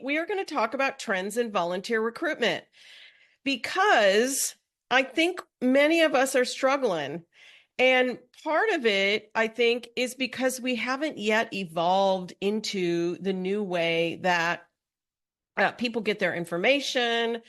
We are going to talk about trends in volunteer recruitment because I think many of us are struggling. And part of it, I think, is because we haven't yet evolved into the new way that people get their information,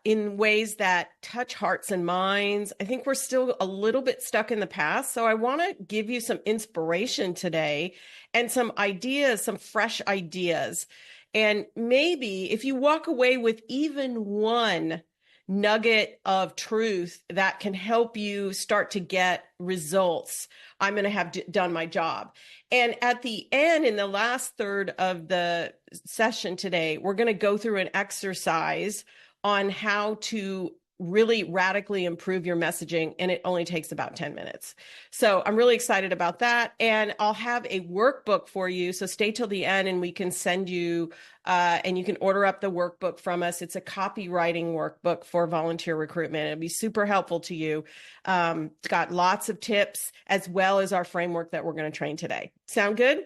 in ways that touch hearts and minds. I think we're still a little bit stuck in the past. So I want to give you some inspiration today and some ideas, some fresh ideas. And maybe if you walk away with even one nugget of truth that can help you start to get results, I'm going to have done my job. And at the end, in the last third of the session today, we're going to go through an exercise on how to really radically improve your messaging, and it only takes about 10 minutes. So I'm really excited about that, and I'll have a workbook for you, so stay till the end and we can send you, and you can order up the workbook from us. It's a copywriting workbook for volunteer recruitment. It'll be super helpful to you. It's got lots of tips as well as our framework that we're going to train today. Sound good?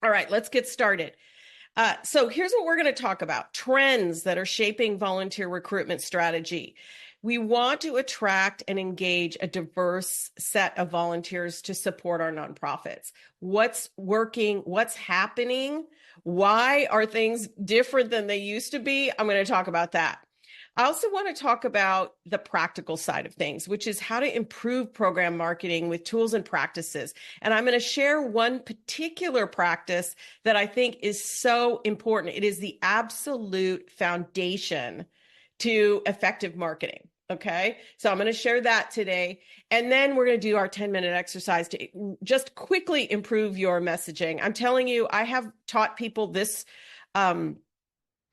All right, let's get started. So here's what we're going to talk about: trends that are shaping volunteer recruitment strategy. We want to attract and engage a diverse set of volunteers to support our nonprofits. What's working? What's happening? Why are things different than they used to be? I'm going to talk about that. I also want to talk about the practical side of things, which is how to improve program marketing with tools and practices. And I'm going to share one particular practice that I think is so important. It is the absolute foundation to effective marketing. Okay. So I'm going to share that today. And then we're going to do our 10-minute exercise to just quickly improve your messaging. I'm telling you, I have taught people this,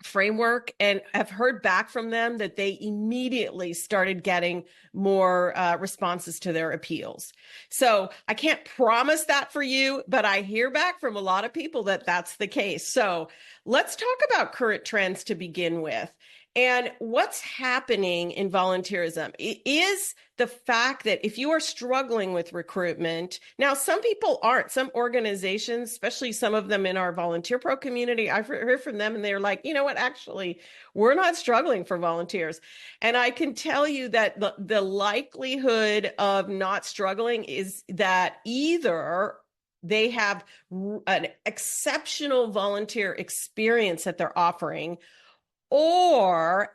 framework and have heard back from them that they immediately started getting more responses to their appeals. So I can't promise that for you, but I hear back from a lot of people that that's the case. So let's talk about current trends to begin with. And what's happening in volunteerism is the fact that if you are struggling with recruitment, now some people aren't, some organizations, especially some of them in our volunteer pro community, I've heard from them and they're like, you know what, actually, we're not struggling for volunteers. And I can tell you that the likelihood of not struggling is that either they have an exceptional volunteer experience that they're offering, or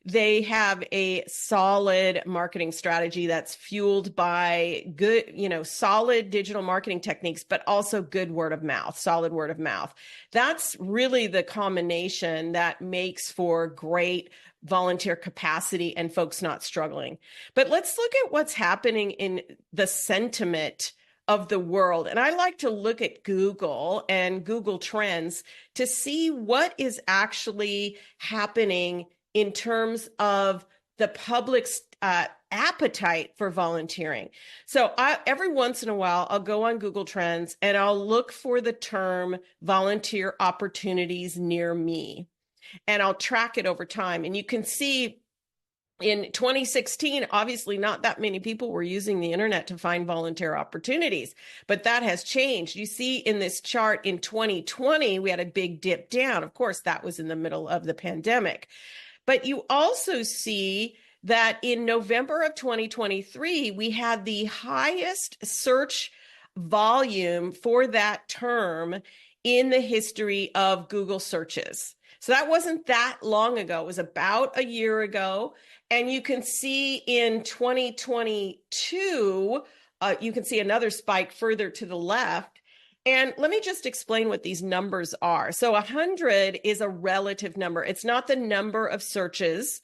they have a solid marketing strategy that's fueled by good, solid digital marketing techniques, but also good word of mouth, solid word of mouth. That's really the combination that makes for great volunteer capacity and folks not struggling. But let's look at what's happening in the sentiment of the world. And I like to look at Google and Google Trends to see what is actually happening in terms of the public's appetite for volunteering. So every once in a while, I'll go on Google Trends and I'll look for the term volunteer opportunities near me. And I'll track it over time. And you can see in 2016, obviously not that many people were using the internet to find volunteer opportunities, but that has changed. You see in this chart in 2020, we had a big dip down. Of course, that was in the middle of the pandemic. But you also see that in November of 2023, we had the highest search volume for that term in the history of Google searches. So that wasn't that long ago. It was about a year ago. And you can see in 2022, you can see another spike further to the left. And let me just explain what these numbers are. So 100 is a relative number. It's not the number of searches.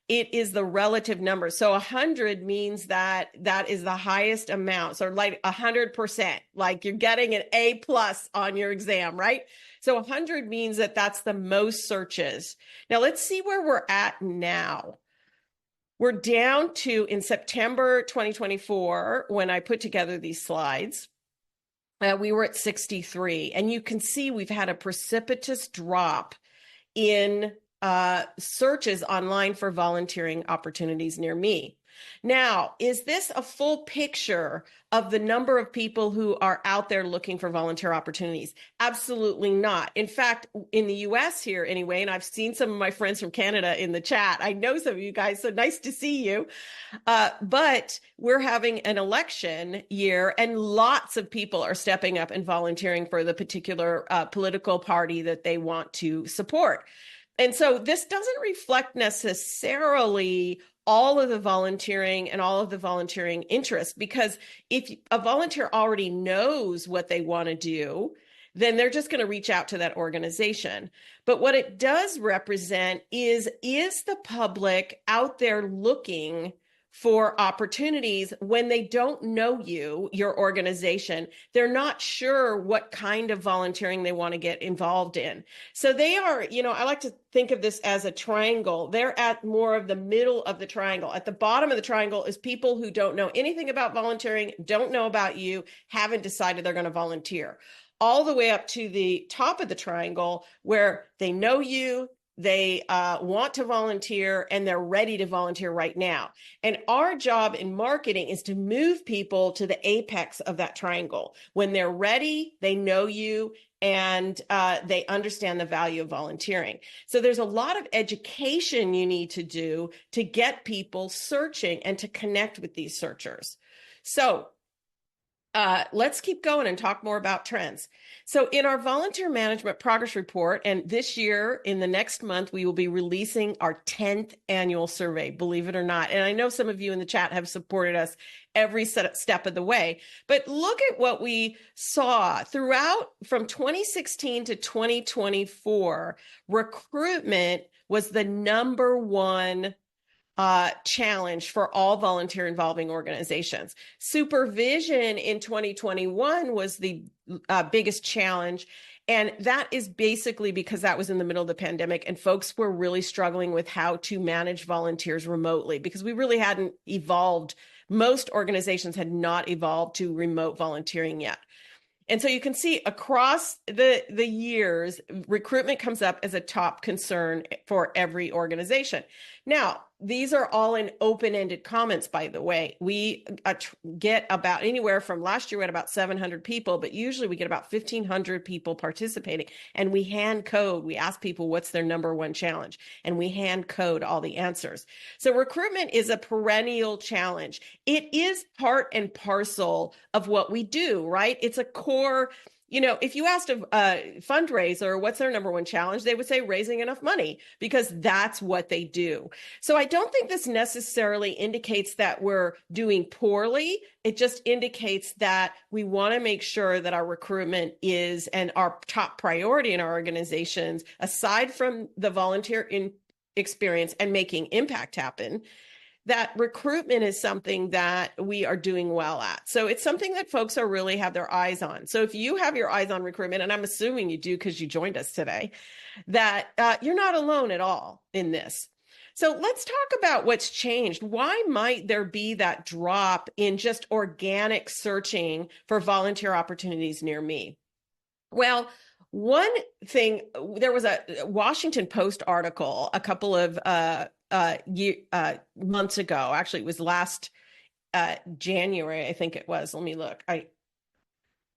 It is the relative number. So 100 means that that is the highest amount. So like 100%, like you're getting an A plus on your exam, right? So 100 means that that's the most searches. Now let's see where we're at now. We're down to, in September 2024, when I put together these slides, we were at 63. And you can see we've had a precipitous drop in searches online for volunteering opportunities near me. Now, is this a full picture of the number of people who are out there looking for volunteer opportunities? Absolutely not. In fact, in the US here anyway, and I've seen some of my friends from Canada in the chat. I know some of you guys, so nice to see you. But we're having an election year, and lots of people are stepping up and volunteering for the particular political party that they want to support. And so this doesn't reflect necessarily all of the volunteering and all of the volunteering interest, because if a volunteer already knows what they want to do, then they're just going to reach out to that organization. But what it does represent is the public out there looking for opportunities when they don't know you, your organization? They're not sure what kind of volunteering they want to get involved in. So they are, I like to think of this as a triangle. They're at more of the middle of the triangle. At the bottom of the triangle is people who don't know anything about volunteering, don't know about you, haven't decided they're going to volunteer. All the way up to the top of the triangle where they know you, they want to volunteer, and they're ready to volunteer right now. And our job in marketing is to move people to the apex of that triangle. When they're ready, they know you, and they understand the value of volunteering. So there's a lot of education you need to do to get people searching and to connect with these searchers. So let's keep going and talk more about trends. So in our volunteer management progress report, and this year, in the next month, we will be releasing our 10th annual survey, believe it or not. And I know some of you in the chat have supported us every step of the way. But look at what we saw throughout from 2016 to 2024. Recruitment was the number one challenge for all volunteer involving organizations. Supervision in 2021 was the biggest challenge. And that is basically because that was in the middle of the pandemic and folks were really struggling with how to manage volunteers remotely because we really hadn't evolved. Most organizations had not evolved to remote volunteering yet. And so you can see across the years, recruitment comes up as a top concern for every organization. Now, these are all in open-ended comments, by the way. We get about anywhere from last year, we had about 700 people, but usually we get about 1,500 people participating. And we hand code, we ask people what's their number one challenge, and we hand code all the answers. So recruitment is a perennial challenge. It is part and parcel of what we do, right? It's a core. If you asked a fundraiser, what's their number one challenge? They would say raising enough money because that's what they do. So I don't think this necessarily indicates that we're doing poorly. It just indicates that we want to make sure that our recruitment is and our top priority in our organizations, aside from the volunteer experience and making impact happen, that recruitment is something that we are doing well at. So it's something that folks are really have their eyes on. So if you have your eyes on recruitment, and I'm assuming you do because you joined us today, that you're not alone at all in this. So let's talk about what's changed. Why might there be that drop in just organic searching for volunteer opportunities near me? Well, one thing, there was a Washington Post article a couple of months ago. Actually, it was last January, I think it was. Let me look.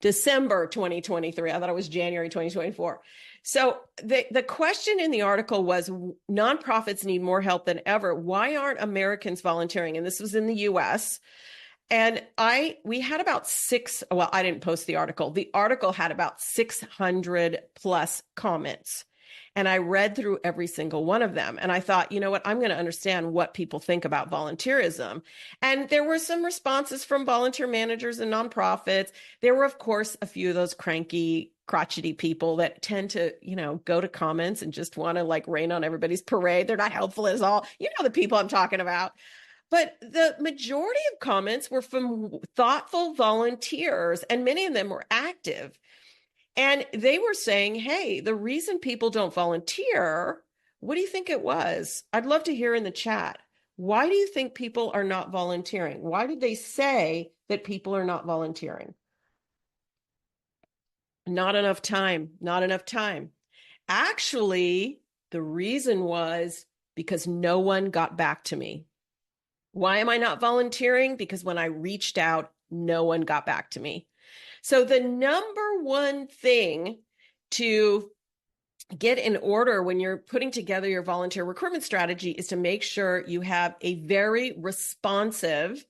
December 2023. I thought it was January 2024. So the question in the article was, nonprofits need more help than ever. Why aren't Americans volunteering? And this was in the US. And we had about I didn't post the article. The article had about 600 plus comments. And I read through every single one of them. And I thought, you know what, I'm going to understand what people think about volunteerism. And there were some responses from volunteer managers and nonprofits. There were, of course, a few of those cranky, crotchety people that tend to, go to comments and just want to rain on everybody's parade. They're not helpful at all. You know the people I'm talking about. But the majority of comments were from thoughtful volunteers, and many of them were active. And they were saying, hey, the reason people don't volunteer, what do you think it was? I'd love to hear in the chat. Why do you think people are not volunteering? Why did they say that people are not volunteering? Not enough time, not enough time. Actually, the reason was because no one got back to me. Why am I not volunteering? Because when I reached out, no one got back to me. So the number one thing to get in order when you're putting together your volunteer recruitment strategy is to make sure you have a very responsive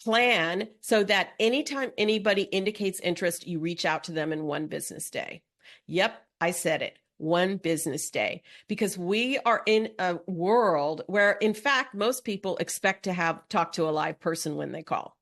plan so that anytime anybody indicates interest, you reach out to them in one business day. Yep, I said it. One business day, because we are in a world where, in fact, most people expect to talk to a live person when they call.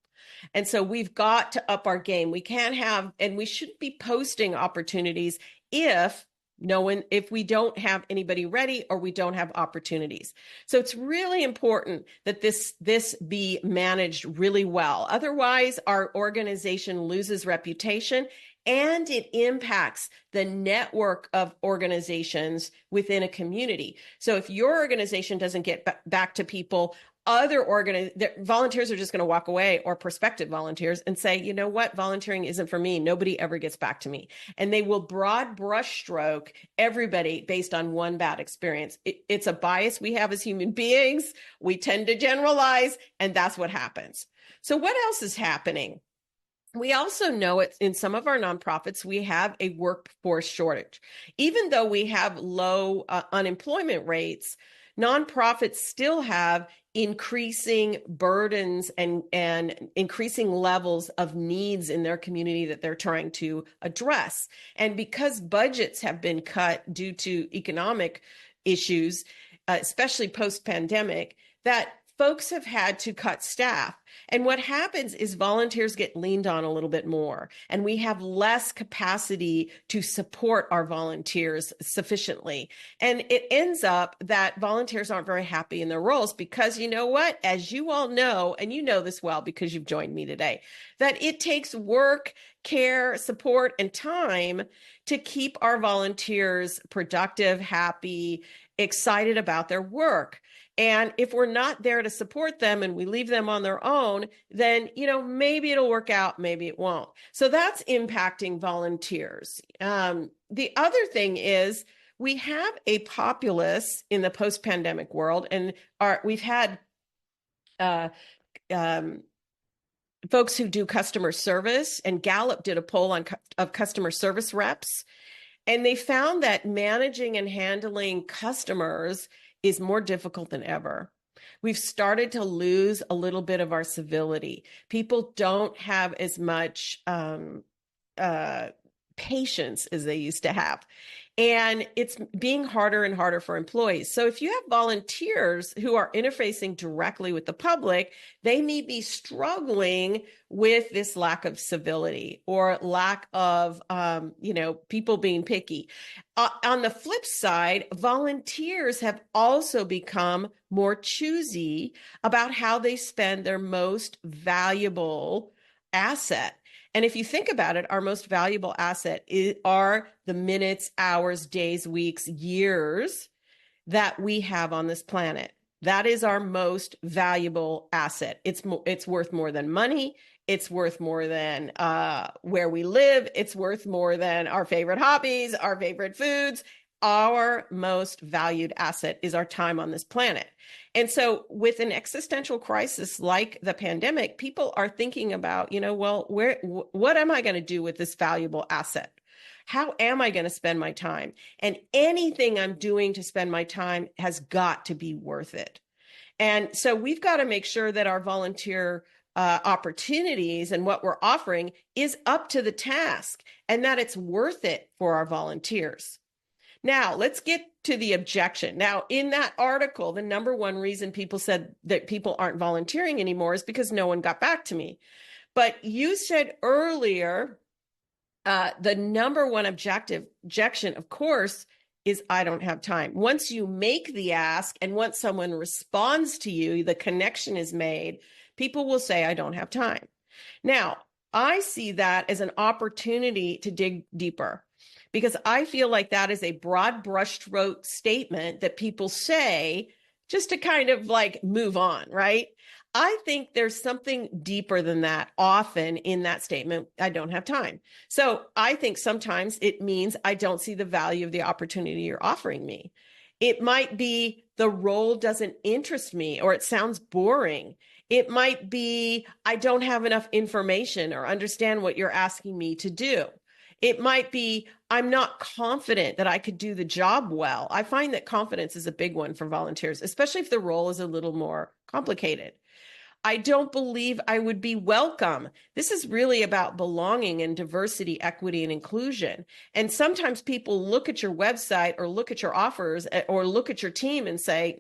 And so we've got to up our game. We can't have, and we shouldn't be posting opportunities if if we don't have anybody ready or we don't have opportunities. So it's really important that this be managed really well. Otherwise, our organization loses reputation and it impacts the network of organizations within a community. So if your organization doesn't get back to people, volunteers are just going to walk away, or prospective volunteers, and say, you know what, volunteering isn't for me. Nobody ever gets back to me. And they will broad brushstroke everybody based on one bad experience. It's a bias we have as human beings. We tend to generalize, and that's what happens. So what else is happening? We also know it in some of our nonprofits, we have a workforce shortage. Even though we have low unemployment rates, nonprofits still have increasing burdens and increasing levels of needs in their community that they're trying to address. And because budgets have been cut due to economic issues, especially post-pandemic, that folks have had to cut staff. And what happens is volunteers get leaned on a little bit more, and we have less capacity to support our volunteers sufficiently. And it ends up that volunteers aren't very happy in their roles because, you know what, as you all know, and you know this well because you've joined me today, that it takes work, care, support, and time to keep our volunteers productive, happy, excited about their work. And if we're not there to support them and we leave them on their own, then, maybe it'll work out, maybe it won't. So that's impacting volunteers. The other thing is we have a populace in the post-pandemic world, and we've had folks who do customer service, and Gallup did a poll of customer service reps, and they found that managing and handling customers is more difficult than ever. We've started to lose a little bit of our civility. People don't have as much patience as they used to have. And it's being harder and harder for employees. So if you have volunteers who are interfacing directly with the public, they may be struggling with this lack of civility or lack of, people being picky. On the flip side, volunteers have also become more choosy about how they spend their most valuable asset. And if you think about it, our most valuable asset are the minutes, hours, days, weeks, years that we have on this planet. That is our most valuable asset. It's worth more than money. It's worth more than where we live. It's worth more than our favorite hobbies, our favorite foods. Our most valued asset is our time on this planet. And so with an existential crisis like the pandemic, people are thinking about, what am I going to do with this valuable asset? How am I going to spend my time? And anything I'm doing to spend my time has got to be worth it. And so we've got to make sure that our volunteer opportunities and what we're offering is up to the task and that it's worth it for our volunteers. Now, let's get to the objection. Now, in that article, the number one reason people said that people aren't volunteering anymore is because no one got back to me. But you said earlier, the number one objection, of course, is I don't have time. Once you make the ask and once someone responds to you, the connection is made, people will say, I don't have time. Now, I see that as an opportunity to dig deeper, because I feel like that is a broad brushstroke statement that people say just to kind of like move on, right? I think there's something deeper than that often in that statement, I don't have time. So I think sometimes it means I don't see the value of the opportunity you're offering me. It might be the role doesn't interest me or it sounds boring. It might be I don't have enough information or understand what you're asking me to do. It might be I'm not confident that I could do the job well. I find that confidence is a big one for volunteers, especially if the role is a little more complicated. I don't believe I would be welcome. This is really about belonging and diversity, equity, and inclusion. And sometimes people look at your website or look at your offers or look at your team and say,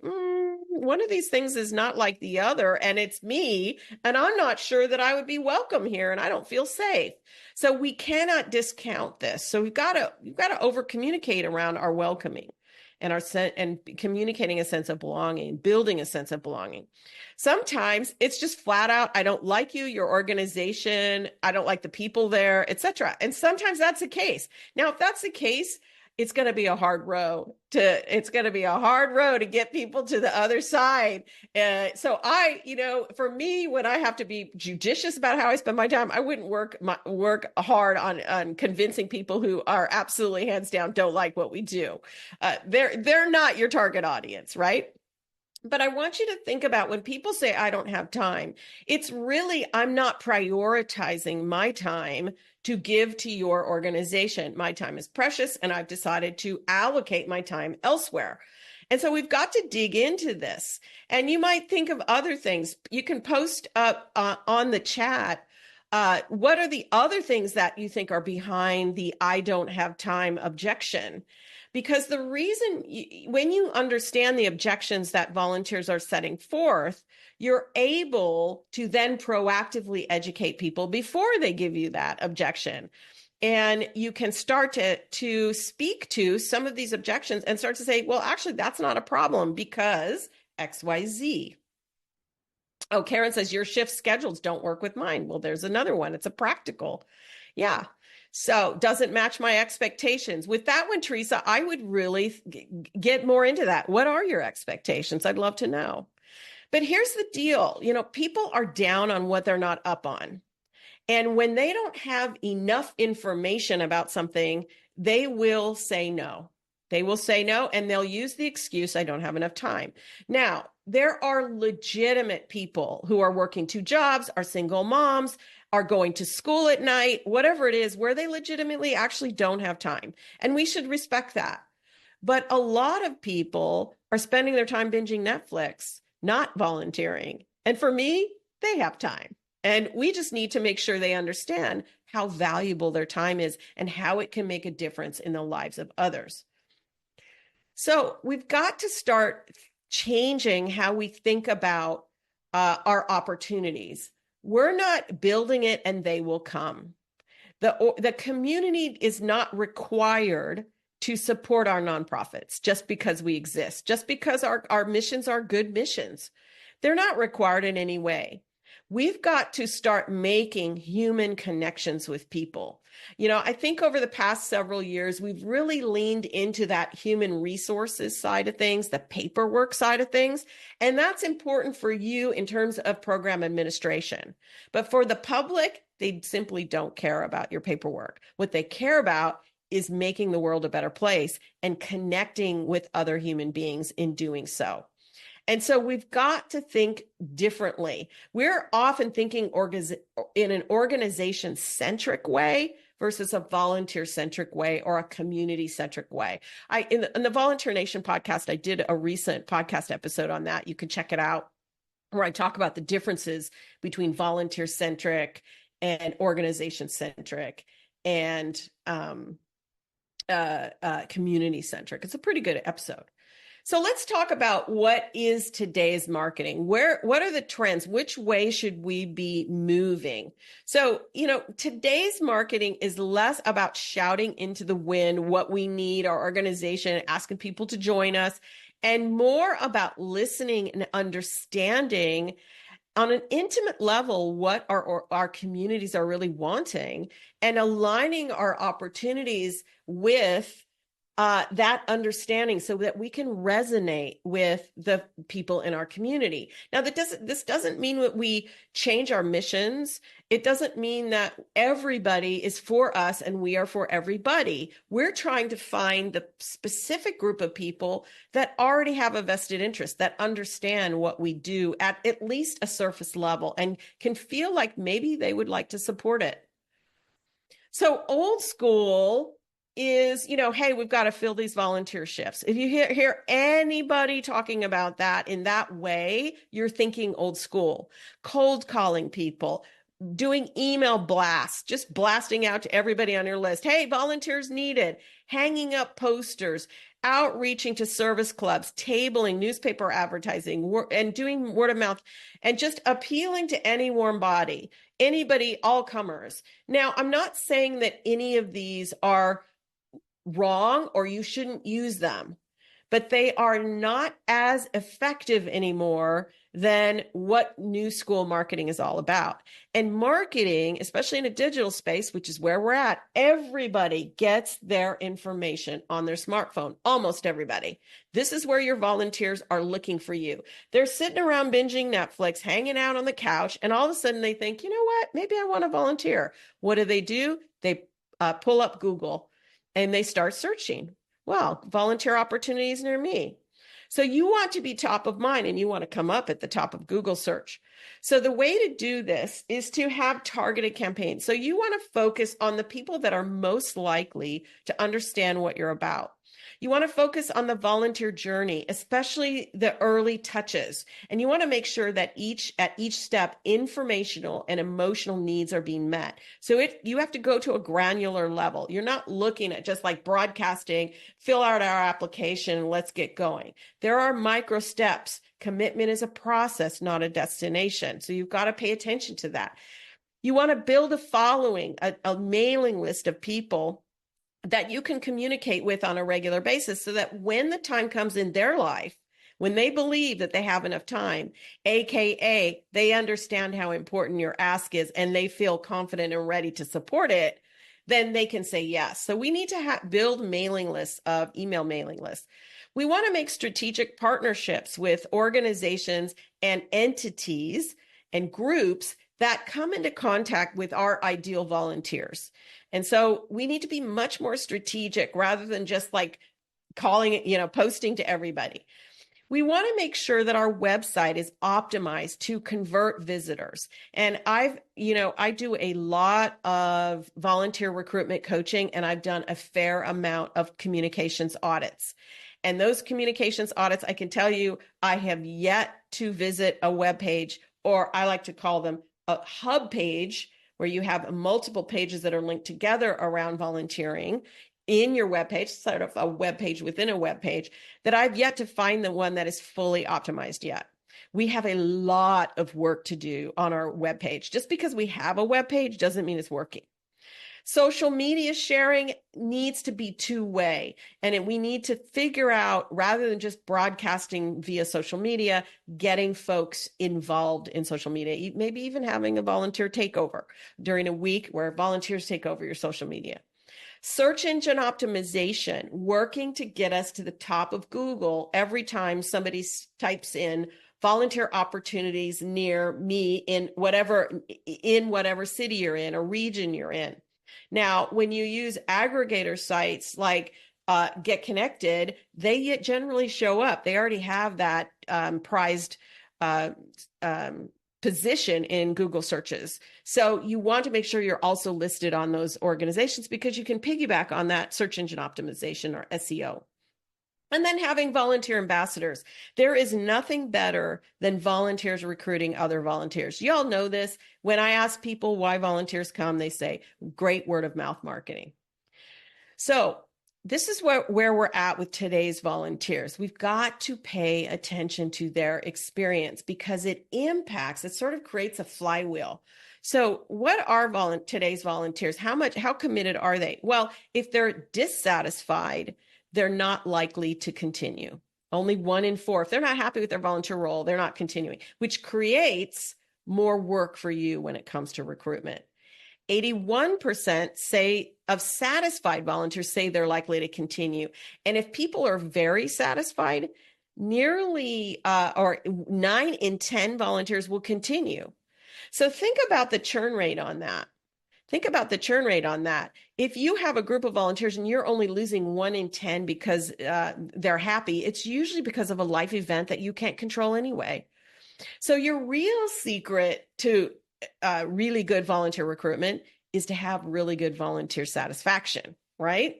one of these things is not like the other, and it's me, and I'm not sure that I would be welcome here, and I don't feel safe. So we cannot discount this. So you've got to over communicate around our welcoming and communicating a sense of belonging, building a sense of belonging. Sometimes it's just flat out, I don't like you, your organization, I don't like the people there, etc. And sometimes that's the case. Now, if that's the case, it's going to be a hard road to get people to the other side. So for me, when I have to be judicious about how I spend my time, I wouldn't work hard on convincing people who are absolutely hands down don't like what we do. They're not your target audience, right? But I want you to think about when people say, I don't have time, it's really, I'm not prioritizing my time to give to your organization. My time is precious, and I've decided to allocate my time elsewhere. And so we've got to dig into this. And you might think of other things. You can post up on the chat. What are the other things that you think are behind the I don't have time objection? Because the reason, when you understand the objections that volunteers are setting forth, you're able to then proactively educate people before they give you that objection. And you can start to speak to some of these objections and start to say, well, actually, that's not a problem because XYZ. Oh, Karen says your shift schedules don't work with mine. Well, there's another one. It's a practical. Yeah. So doesn't match my expectations. With that one, Teresa, I would really get more into that. What are your expectations? I'd love to know. But here's the deal. People are down on what they're not up on. And when they don't have enough information about something, they will say no. They will say no, and they'll use the excuse, I don't have enough time. Now, there are legitimate people who are working 2 jobs, are single moms, are going to school at night, whatever it is, where they legitimately actually don't have time. And we should respect that. But a lot of people are spending their time binging Netflix, not volunteering. And for me, they have time. And we just need to make sure they understand how valuable their time is and how it can make a difference in the lives of others. So we've got to start changing how we think about our opportunities. We're not building it and they will come. The community is not required to support our nonprofits just because we exist, just because our missions are good missions. They're not required in any way. We've got to start making human connections with people. I think over the past several years, we've really leaned into that human resources side of things, the paperwork side of things. And that's important for you in terms of program administration. But for the public, they simply don't care about your paperwork. What they care about is making the world a better place and connecting with other human beings in doing so. And so we've got to think differently. We're often thinking in an organization-centric way versus a volunteer-centric way or a community-centric way. In the Volunteer Nation podcast, I did a recent podcast episode on that. You can check it out, where I talk about the differences between volunteer-centric and organization-centric and community-centric. It's a pretty good episode. So let's talk about what is today's marketing. What are the trends? Which way should we be moving? So, today's marketing is less about shouting into the wind what we need, our organization, asking people to join us, and more about listening and understanding on an intimate level what our communities are really wanting and aligning our opportunities with that understanding so that we can resonate with the people in our community. Now, this doesn't mean that we change our missions. It doesn't mean that everybody is for us and we are for everybody. We're trying to find the specific group of people that already have a vested interest, that understand what we do at least a surface level and can feel like maybe they would like to support it. So old school is, hey, we've got to fill these volunteer shifts. If you hear anybody talking about that in that way, you're thinking old school. Cold calling people, doing email blasts, just blasting out to everybody on your list. Hey, volunteers needed, hanging up posters, outreaching to service clubs, tabling, newspaper advertising, and doing word of mouth, and just appealing to any warm body, anybody, all comers. Now, I'm not saying that any of these are wrong or you shouldn't use them, but they are not as effective anymore than what new school marketing is all about. And marketing, especially in a digital space, which is where we're at, everybody gets their information on their smartphone, almost everybody. This is where your volunteers are looking for you. They're sitting around binging Netflix, hanging out on the couch, and all of a sudden they think, you know what, maybe I want to volunteer. What do? They pull up Google and they start searching. Well, volunteer opportunities near me. So you want to be top of mind and you want to come up at the top of Google search. So the way to do this is to have targeted campaigns. So you want to focus on the people that are most likely to understand what you're about. You want to focus on the volunteer journey, especially the early touches. And you want to make sure that at each step, informational and emotional needs are being met. So you have to go to a granular level. You're not looking at just like broadcasting, fill out our application, let's get going. There are micro steps. Commitment is a process, not a destination. So you've got to pay attention to that. You want to build a following, a mailing list of people that you can communicate with on a regular basis so that when the time comes in their life, when they believe that they have enough time, AKA they understand how important your ask is and they feel confident and ready to support it, then they can say yes. So we need to build mailing lists of email mailing lists. We want to make strategic partnerships with organizations and entities and groups that come into contact with our ideal volunteers. And so we need to be much more strategic rather than just like calling it, posting to everybody. We want to make sure that our website is optimized to convert visitors. And I do a lot of volunteer recruitment coaching, and I've done a fair amount of communications audits. And those communications audits, I can tell you, I have yet to visit a web page, or I like to call them a hub page, where you have multiple pages that are linked together around volunteering in your webpage, sort of a web page within a web page, that I've yet to find the one that is fully optimized yet. We have a lot of work to do on our webpage. Just because we have a web page doesn't mean it's working. Social media sharing needs to be two-way, and we need to figure out, rather than just broadcasting via social media, getting folks involved in social media, maybe even having a volunteer takeover during a week where volunteers take over your social media. Search engine optimization, working to get us to the top of Google every time somebody types in volunteer opportunities near me in whatever city you're in or region you're in. Now, when you use aggregator sites like Get Connected, they generally show up. They already have that prized position in Google searches. So you want to make sure you're also listed on those organizations because you can piggyback on that search engine optimization or SEO. And then having volunteer ambassadors. There is nothing better than volunteers recruiting other volunteers. You all know this. When I ask people why volunteers come, they say, great word of mouth marketing. So this is where we're at with today's volunteers. We've got to pay attention to their experience because it sort of creates a flywheel. So what are today's volunteers? How committed are they? Well, if they're dissatisfied, they're not likely to continue. Only 1 in 4. If they're not happy with their volunteer role, they're not continuing, which creates more work for you when it comes to recruitment. 81% say of satisfied volunteers say they're likely to continue. And if people are very satisfied, nearly or 9 in 10 volunteers will continue. So think about the churn rate on that. Think about the churn rate on that. If you have a group of volunteers and you're only losing 1 in 10 because they're happy, it's usually because of a life event that you can't control anyway. So your real secret to really good volunteer recruitment is to have really good volunteer satisfaction, right?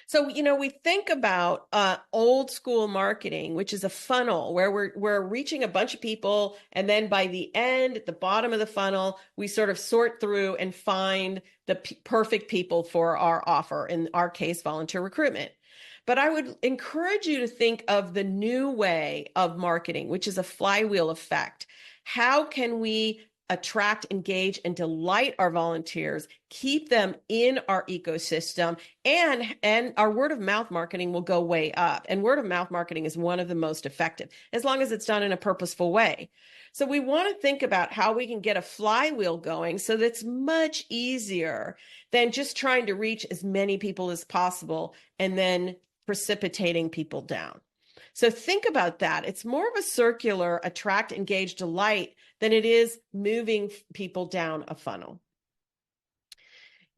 So, we think about old school marketing, which is a funnel where we're reaching a bunch of people. And then by the end, at the bottom of the funnel, we sort of sort through and find the perfect people for our offer, in our case, volunteer recruitment. But I would encourage you to think of the new way of marketing, which is a flywheel effect. How can we attract, engage, and delight our volunteers, keep them in our ecosystem, and our word of mouth marketing will go way up. And word of mouth marketing is one of the most effective, as long as it's done in a purposeful way. So we want to think about how we can get a flywheel going so that's much easier than just trying to reach as many people as possible and then precipitating people down. So think about that. It's more of a circular attract, engage, delight than it is moving people down a funnel.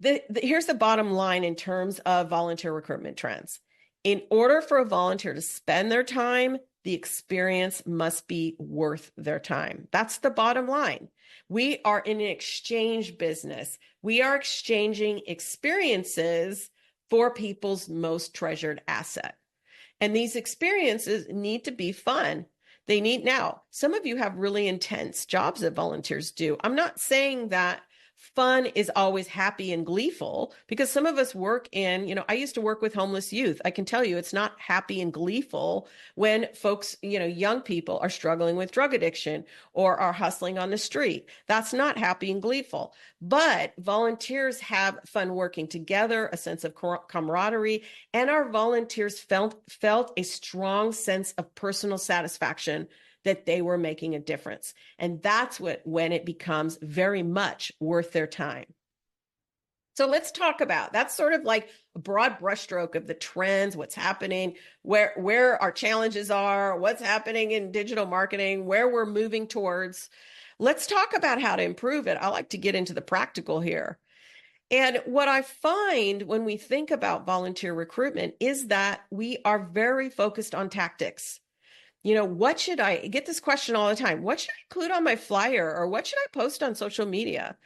Here's the bottom line in terms of volunteer recruitment trends. In order for a volunteer to spend their time, the experience must be worth their time. That's the bottom line. We are in an exchange business. We are exchanging experiences for people's most treasured asset. And these experiences need to be fun. They need, now, some of you have really intense jobs that volunteers do. I'm not saying that fun is always happy and gleeful, because some of us work in, I used to work with homeless youth. I can tell you it's not happy and gleeful when folks, young people are struggling with drug addiction or are hustling on the street. That's not happy and gleeful. But volunteers have fun working together, a sense of camaraderie, and our volunteers felt a strong sense of personal satisfaction that they were making a difference. And that's when it becomes very much worth their time. So let's talk about, that's sort of like a broad brushstroke of the trends, what's happening, where our challenges are, what's happening in digital marketing, where we're moving towards. Let's talk about how to improve it. I like to get into the practical here. And what I find when we think about volunteer recruitment is that we are very focused on tactics. What should I get this question all the time? What should I include on my flyer, or what should I post on social media?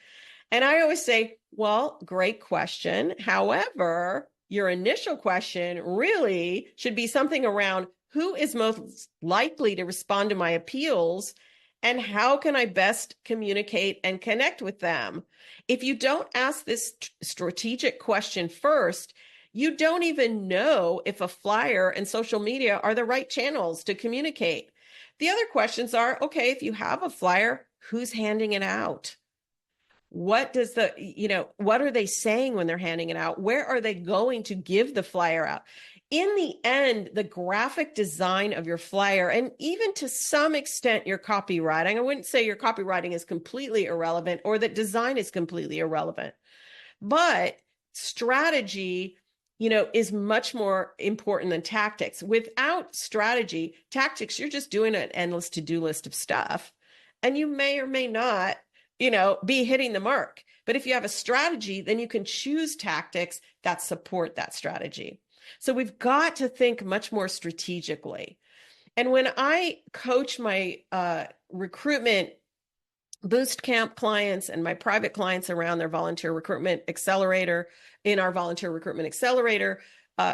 And I always say, well, great question. However, your initial question really should be something around who is most likely to respond to my appeals and how can I best communicate and connect with them? If you don't ask this strategic question first, you don't even know if a flyer and social media are the right channels to communicate. The other questions are, okay, if you have a flyer, who's handing it out? What are they saying when they're handing it out? Where are they going to give the flyer out? In the end, the graphic design of your flyer, and even to some extent your copywriting, I wouldn't say your copywriting is completely irrelevant or that design is completely irrelevant, but strategy is much more important than tactics. Without strategy, tactics, you're just doing an endless to-do list of stuff, and you may or may not, be hitting the mark. But if you have a strategy, then you can choose tactics that support that strategy. So we've got to think much more strategically. And when I coach my recruitment Boost Camp clients and my private clients around their volunteer recruitment accelerator, in our volunteer recruitment accelerator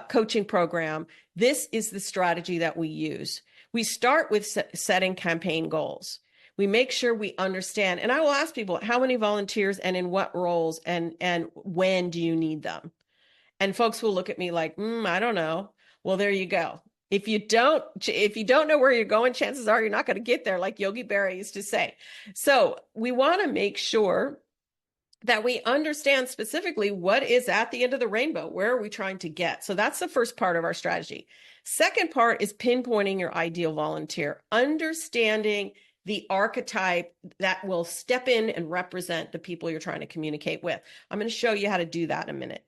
coaching program, this is the strategy that we use. We start with setting campaign goals. We make sure we understand, and I will ask people, how many volunteers and in what roles and when do you need them? And folks will look at me like, I don't know. Well, there you go. If you don't know where you're going, chances are you're not going to get there, like Yogi Berra used to say. So we want to make sure that we understand specifically what is at the end of the rainbow. Where are we trying to get? So that's the first part of our strategy. Second part is pinpointing your ideal volunteer, understanding the archetype that will step in and represent the people you're trying to communicate with. I'm going to show you how to do that in a minute.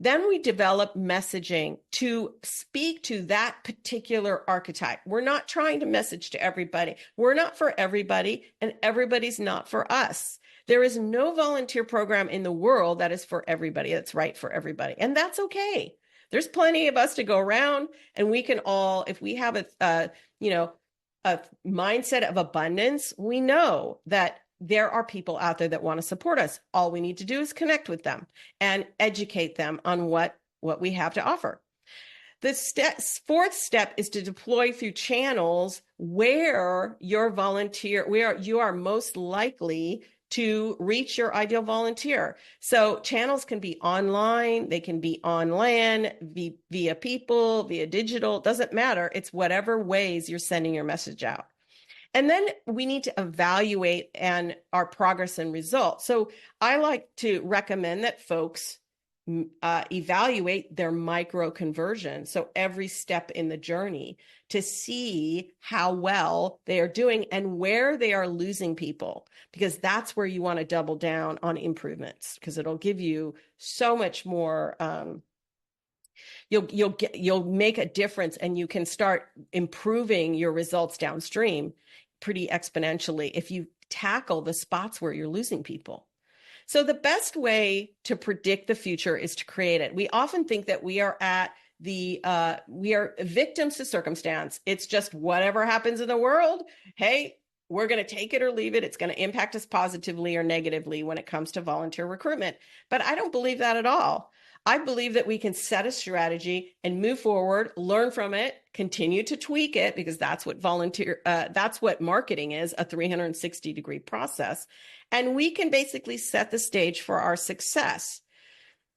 Then we develop messaging to speak to that particular archetype. We're not trying to message to everybody. We're not for everybody, and everybody's not for us. There is no volunteer program in the world that is for everybody, that's right for everybody. And that's okay. There's plenty of us to go around, and we can all, if we have a mindset of abundance, we know that there are people out there that want to support us. All we need to do is connect with them and educate them on what we have to offer. The fourth step is to deploy through channels where you are most likely to reach your ideal volunteer. So channels can be online, they can be on land, via people, via digital, doesn't matter. It's whatever ways you're sending your message out. And then we need to evaluate our progress and results. So I like to recommend that folks evaluate their micro conversion. So every step in the journey to see how well they are doing and where they are losing people, because that's where you want to double down on improvements, because it'll give you so much more. You'll make a difference, and you can start improving your results downstream pretty exponentially if you tackle the spots where you're losing people. So the best way to predict the future is to create it. We often think that we are victims to circumstance. It's just whatever happens in the world. Hey, we're going to take it or leave it. It's going to impact us positively or negatively when it comes to volunteer recruitment. But I don't believe that at all. I believe that we can set a strategy and move forward, learn from it, continue to tweak it, because that's what marketing is, a 360-degree process. And we can basically set the stage for our success.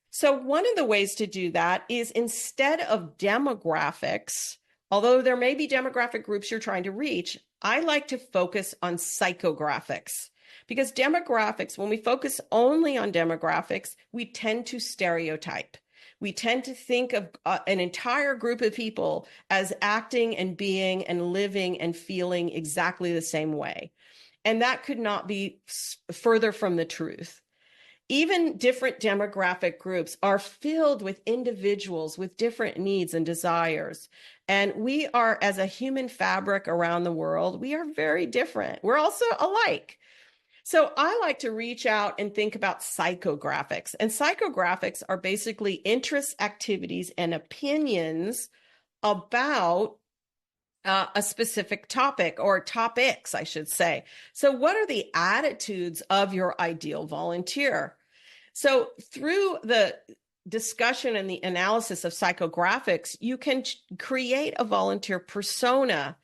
So one of the ways to do that is, instead of demographics, although there may be demographic groups you're trying to reach, I like to focus on psychographics. Because demographics, when we focus only on demographics, we tend to stereotype. We tend to think of an entire group of people as acting and being and living and feeling exactly the same way. And that could not be further from the truth. Even different demographic groups are filled with individuals with different needs and desires. And we are, as a human fabric around the world, we are very different. We're also alike. So I like to reach out and think about psychographics. And psychographics are basically interests, activities, and opinions about a specific topic, or topics, I should say. So what are the attitudes of your ideal volunteer? So through the discussion and the analysis of psychographics, you can create a volunteer persona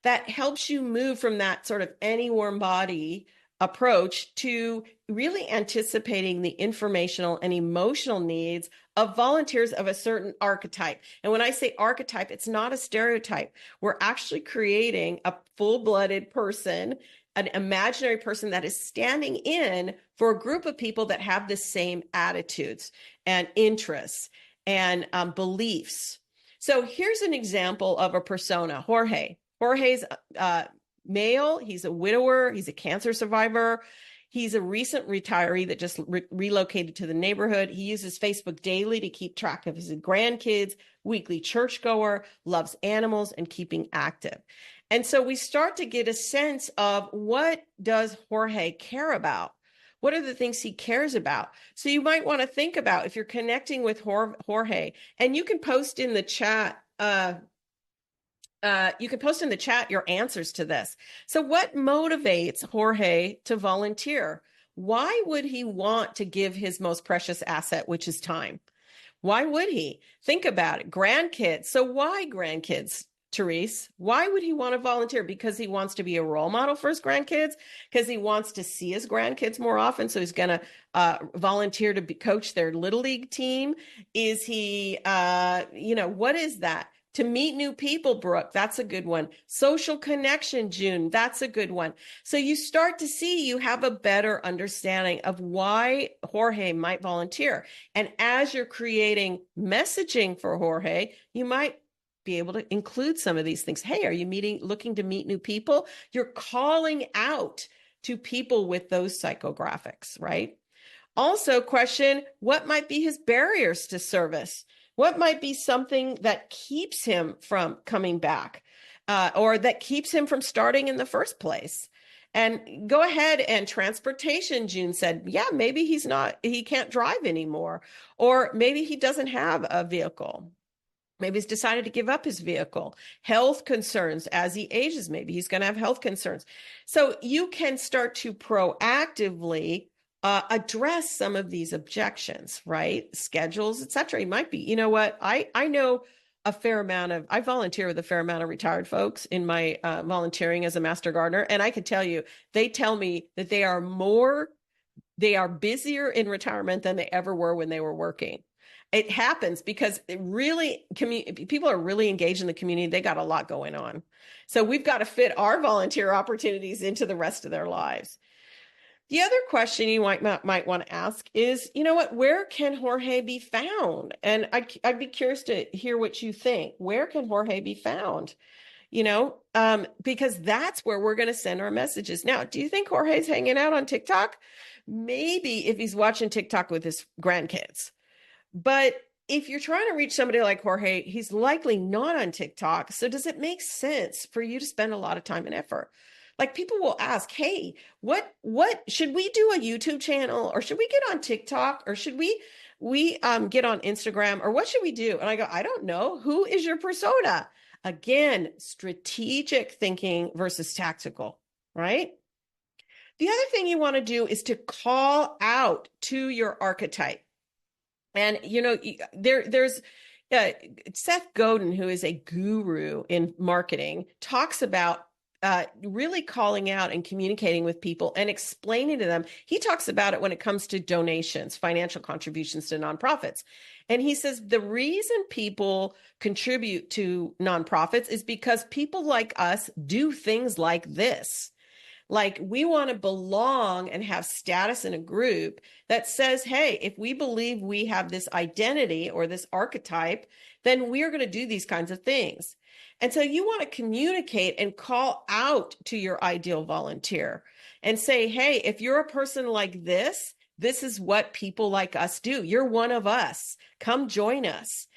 that helps you move from that sort of any warm body approach to really anticipating the informational and emotional needs of volunteers of a certain archetype. And when I say archetype, it's not a stereotype. We're actually creating a full-blooded person, an imaginary person that is standing in for a group of people that have the same attitudes and interests and beliefs. So here's an example of a persona, Jorge. Jorge's male, he's a widower, he's a cancer survivor. He's a recent retiree that just relocated to the neighborhood. He uses Facebook daily to keep track of his grandkids, weekly churchgoer, loves animals, and keeping active. And so we start to get a sense of, what does Jorge care about? What are the things he cares about? So you might want to think about, if you're connecting with Jorge, and you can post in the chat, your answers to this. So what motivates Jorge to volunteer? Why would he want to give his most precious asset, which is time? Why would he? Think about it. Grandkids. So why grandkids, Therese? Why would he want to volunteer? Because he wants to be a role model for his grandkids? Because he wants to see his grandkids more often, so he's going to volunteer to coach their little league team? Is he, what is that? To meet new people, Brooke, that's a good one. Social connection, June, that's a good one. So you start to see, you have a better understanding of why Jorge might volunteer. And as you're creating messaging for Jorge, you might be able to include some of these things. Hey, are you looking to meet new people? You're calling out to people with those psychographics, right? Also question, what might be his barriers to service? What might be something that keeps him from coming back or that keeps him from starting in the first place? And go ahead and transportation, June said, yeah, maybe he can't drive anymore, or maybe he doesn't have a vehicle. Maybe he's decided to give up his vehicle. Health concerns as he ages. Maybe he's going to have health concerns. So you can start to proactively address some of these objections, right? Schedules, et cetera. You might be, you know what? I know a fair amount of, I volunteer with a fair amount of retired folks in my volunteering as a master gardener. And I can tell you, they tell me that they are busier in retirement than they ever were when they were working. It happens because people are really engaged in the community. They got a lot going on. So we've got to fit our volunteer opportunities into the rest of their lives. The other question you might want to ask is, you know what, where can Jorge be found? And I'd be curious to hear what you think. Where can Jorge be found? Because that's where we're going to send our messages. Now, do you think Jorge's hanging out on TikTok? Maybe if he's watching TikTok with his grandkids. But if you're trying to reach somebody like Jorge, he's likely not on TikTok. So does it make sense for you to spend a lot of time and effort? Like people will ask, hey, what should we do a YouTube channel, or should we get on TikTok, or should we get on Instagram, or what should we do? And I go, I don't know. Who is your persona? Again, strategic thinking versus tactical, right? The other thing you want to do is to call out to your archetype. And, there's Seth Godin, who is a guru in marketing, talks about really calling out and communicating with people and explaining to them. He talks about it when it comes to donations, financial contributions to nonprofits. And he says the reason people contribute to nonprofits is because people like us do things like this. Like we want to belong and have status in a group that says, hey, if we believe we have this identity or this archetype, then we're going to do these kinds of things. And so you want to communicate and call out to your ideal volunteer and say, hey, if you're a person like this is what people like us do. You're one of us. Come join us.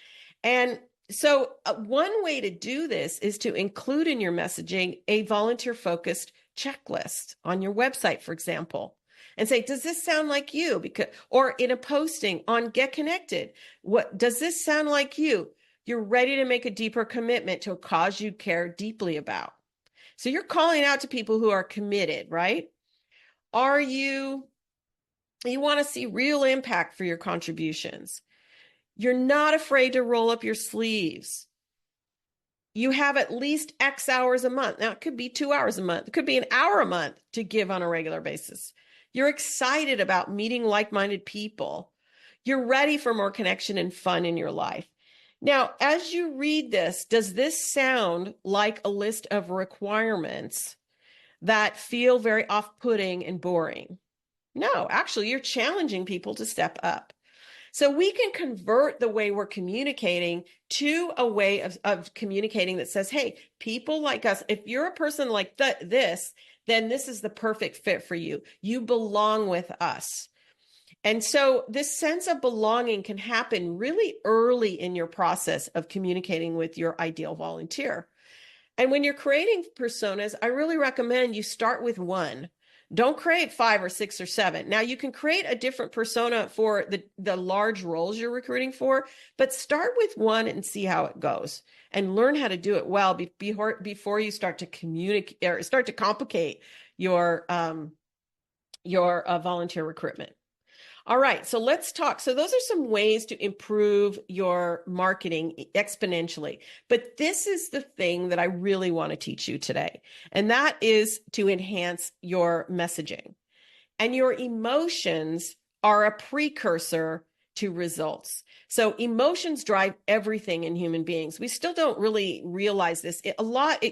And so one way to do this is to include in your messaging a volunteer-focused checklist on your website, for example, and say, does this sound like you? Or in a posting on Get Connected, what does this sound like you? You're ready to make a deeper commitment to a cause you care deeply about. So you're calling out to people who are committed, right? You want to see real impact for your contributions. You're not afraid to roll up your sleeves. You have at least X hours a month. Now, it could be 2 hours a month. It could be an hour a month to give on a regular basis. You're excited about meeting like-minded people. You're ready for more connection and fun in your life. Now, as you read this, does this sound like a list of requirements that feel very off-putting and boring? No, actually, you're challenging people to step up. So we can convert the way we're communicating to a way of communicating that says, hey, people like us, if you're a person like this, then this is the perfect fit for you. You belong with us. And so this sense of belonging can happen really early in your process of communicating with your ideal volunteer. And when you're creating personas, I really recommend you start with one. Don't create 5 or 6 or 7. Now you can create a different persona for the large roles you're recruiting for, but start with one and see how it goes and learn how to do it well before you start to communicate or start to complicate your volunteer recruitment. All right, so let's talk. So those are some ways to improve your marketing exponentially. But this is the thing that I really want to teach you today, and that is to enhance your messaging. And your emotions are a precursor to results. So emotions drive everything in human beings. We still don't really realize this.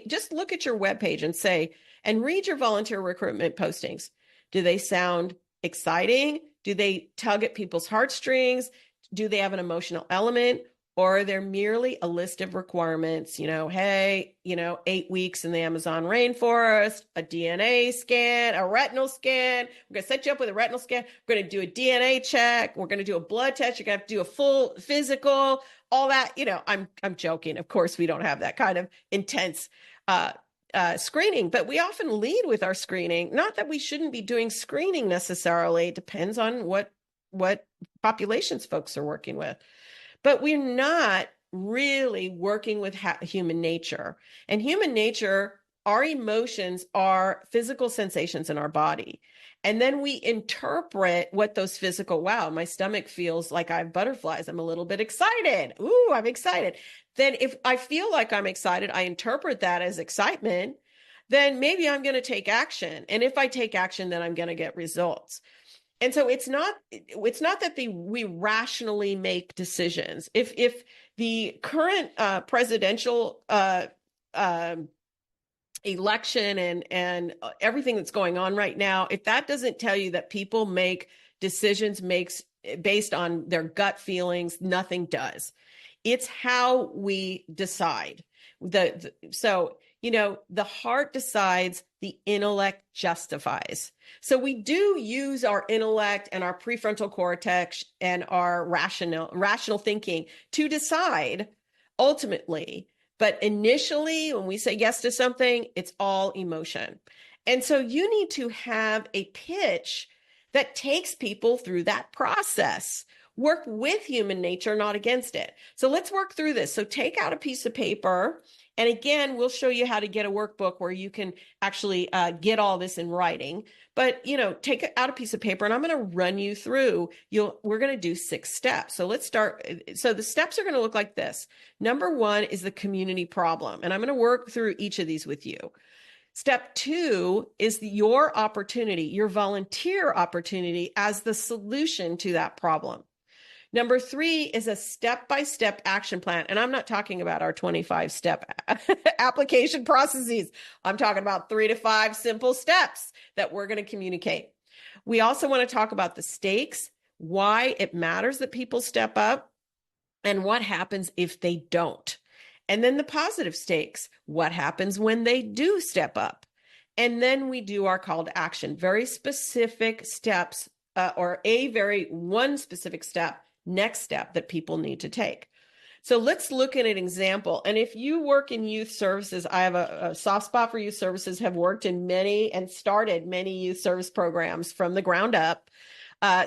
Just look at your webpage and read your volunteer recruitment postings. Do they sound exciting? Do they tug at people's heartstrings? Do they have an emotional element? or they're merely a list of requirements, hey, 8 weeks in the Amazon rainforest, a DNA scan, a retinal scan. We're going to set you up with a retinal scan. We're going to do a DNA check. We're going to do a blood test. You're going to have to do a full physical, all that. I'm joking. Of course, we don't have that kind of intense screening, but we often lead with our screening. Not that we shouldn't be doing screening necessarily. It depends on what populations folks are working with. But we're not really working with human nature. And human nature, our emotions are physical sensations in our body. And then we interpret what those physical, wow, my stomach feels like I have butterflies. I'm a little bit excited. Ooh, I'm excited. Then if I feel like I'm excited, I interpret that as excitement. Then maybe I'm going to take action. And if I take action, then I'm going to get results. And so it's not that we rationally make decisions. If the current presidential election and everything that's going on right now, if that doesn't tell you that people make decisions based on their gut feelings, nothing does. It's how we decide. The heart decides, the intellect justifies. So we do use our intellect and our prefrontal cortex and our rational thinking to decide ultimately. But initially, when we say yes to something, it's all emotion. And so you need to have a pitch that takes people through that process. Work with human nature, not against it. So let's work through this. So take out a piece of paper. And again, we'll show you how to get a workbook where you can actually get all this in writing. But, take out a piece of paper and I'm going to run you through. We're going to do 6 steps. So let's start. So the steps are going to look like this. Number 1 is the community problem. And I'm going to work through each of these with you. Step 2 is your opportunity, your volunteer opportunity as the solution to that problem. Number 3 is a step-by-step action plan. And I'm not talking about our 25-step application processes. I'm talking about 3 to 5 simple steps that we're going to communicate. We also want to talk about the stakes, why it matters that people step up, and what happens if they don't. And then the positive stakes, what happens when they do step up. And then we do our call to action, very specific steps or one specific step, next step that people need to take. So let's look at an example. And if you work in youth services, I have a soft spot for youth services, have worked in many and started many youth service programs from the ground up.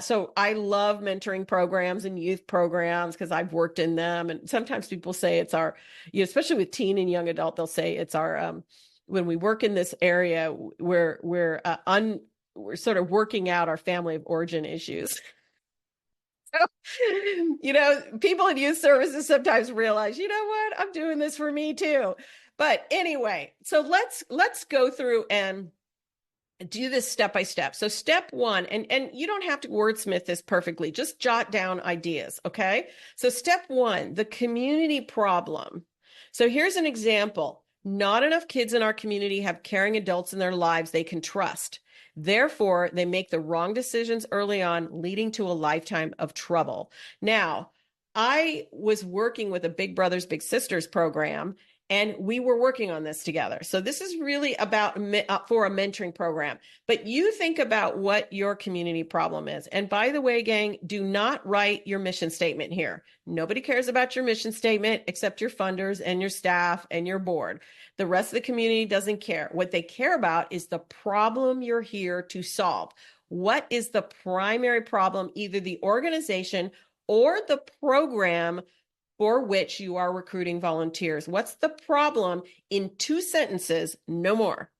So I love mentoring programs and youth programs because I've worked in them. And sometimes people say it's our, especially with teen and young adult, they'll say it's our, when we work in this area, we're sort of working out our family of origin issues. So, people in youth services sometimes realize, you know what, I'm doing this for me too. But anyway, so let's go through and do this step by step. So step 1, and you don't have to wordsmith this perfectly, just jot down ideas, okay? So step 1, the community problem. So here's an example. Not enough kids in our community have caring adults in their lives they can trust. Therefore, they make the wrong decisions early on, leading to a lifetime of trouble. Now, I was working with a Big Brothers Big Sisters program, and we were working on this together. So this is really about for a mentoring program. But you think about what your community problem is. And by the way, gang, do not write your mission statement here. Nobody cares about your mission statement except your funders and your staff and your board. The rest of the community doesn't care. What they care about is the problem you're here to solve. What is the primary problem, either the organization or the program for which you are recruiting volunteers? What's the problem in 2 sentences, no more?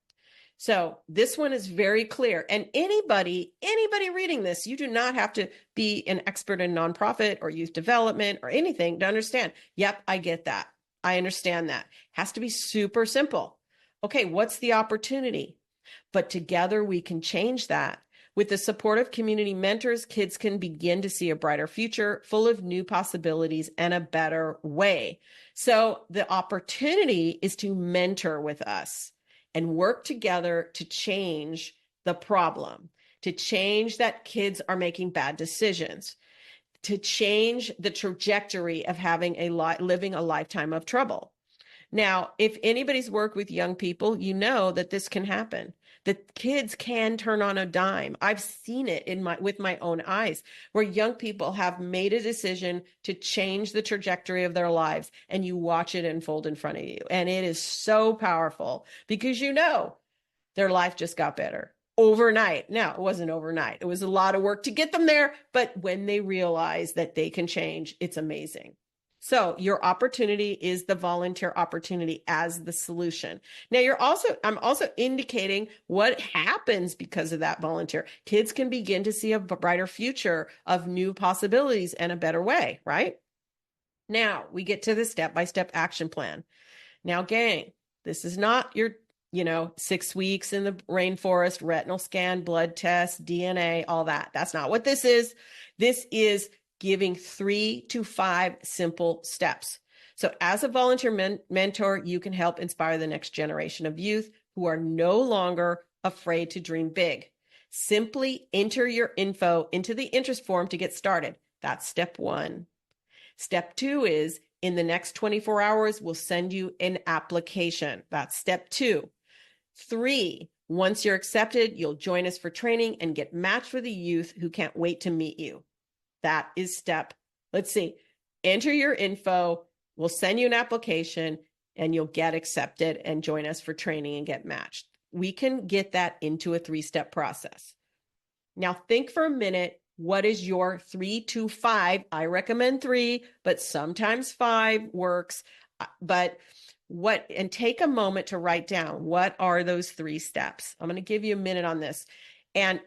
So this one is very clear. And anybody reading this, you do not have to be an expert in nonprofit or youth development or anything to understand. Yep, I get that. I understand that. Has to be super simple. Okay, what's the opportunity? But together we can change that. With the support of community mentors, kids can begin to see a brighter future full of new possibilities and a better way. So the opportunity is to mentor with us and work together to change the problem, to change that kids are making bad decisions. to change the trajectory of having living a lifetime of trouble. Now, if anybody's worked with young people, you know that this can happen. The kids can turn on a dime. I've seen it with my own eyes, where young people have made a decision to change the trajectory of their lives, and you watch it unfold in front of you. And it is so powerful because their life just got better overnight. Now, it wasn't overnight. It was a lot of work to get them there, but when they realize that they can change, it's amazing. So your opportunity is the volunteer opportunity as the solution. Now I'm also indicating what happens because of that volunteer. Kids can begin to see a brighter future of new possibilities and a better way, right? Now we get to the step-by-step action plan. Now, gang, this is not your 6 weeks in the rainforest, retinal scan, blood test, DNA, all that. That's not what this is. This is giving 3 to 5 simple steps. So as a volunteer mentor, you can help inspire the next generation of youth who are no longer afraid to dream big. Simply enter your info into the interest form to get started. That's step 1. Step 2 is in the next 24 hours, we'll send you an application. That's step 2. 3, once you're accepted, you'll join us for training and get matched with a youth who can't wait to meet you. That is enter your info, we'll send you an application, and you'll get accepted and join us for training and get matched. We can get that into a 3-step process. Now think for a minute, what is your 3 to 5? I recommend 3, but sometimes 5 works. And take a moment to write down, what are those 3 steps? I'm going to give you a minute on this. And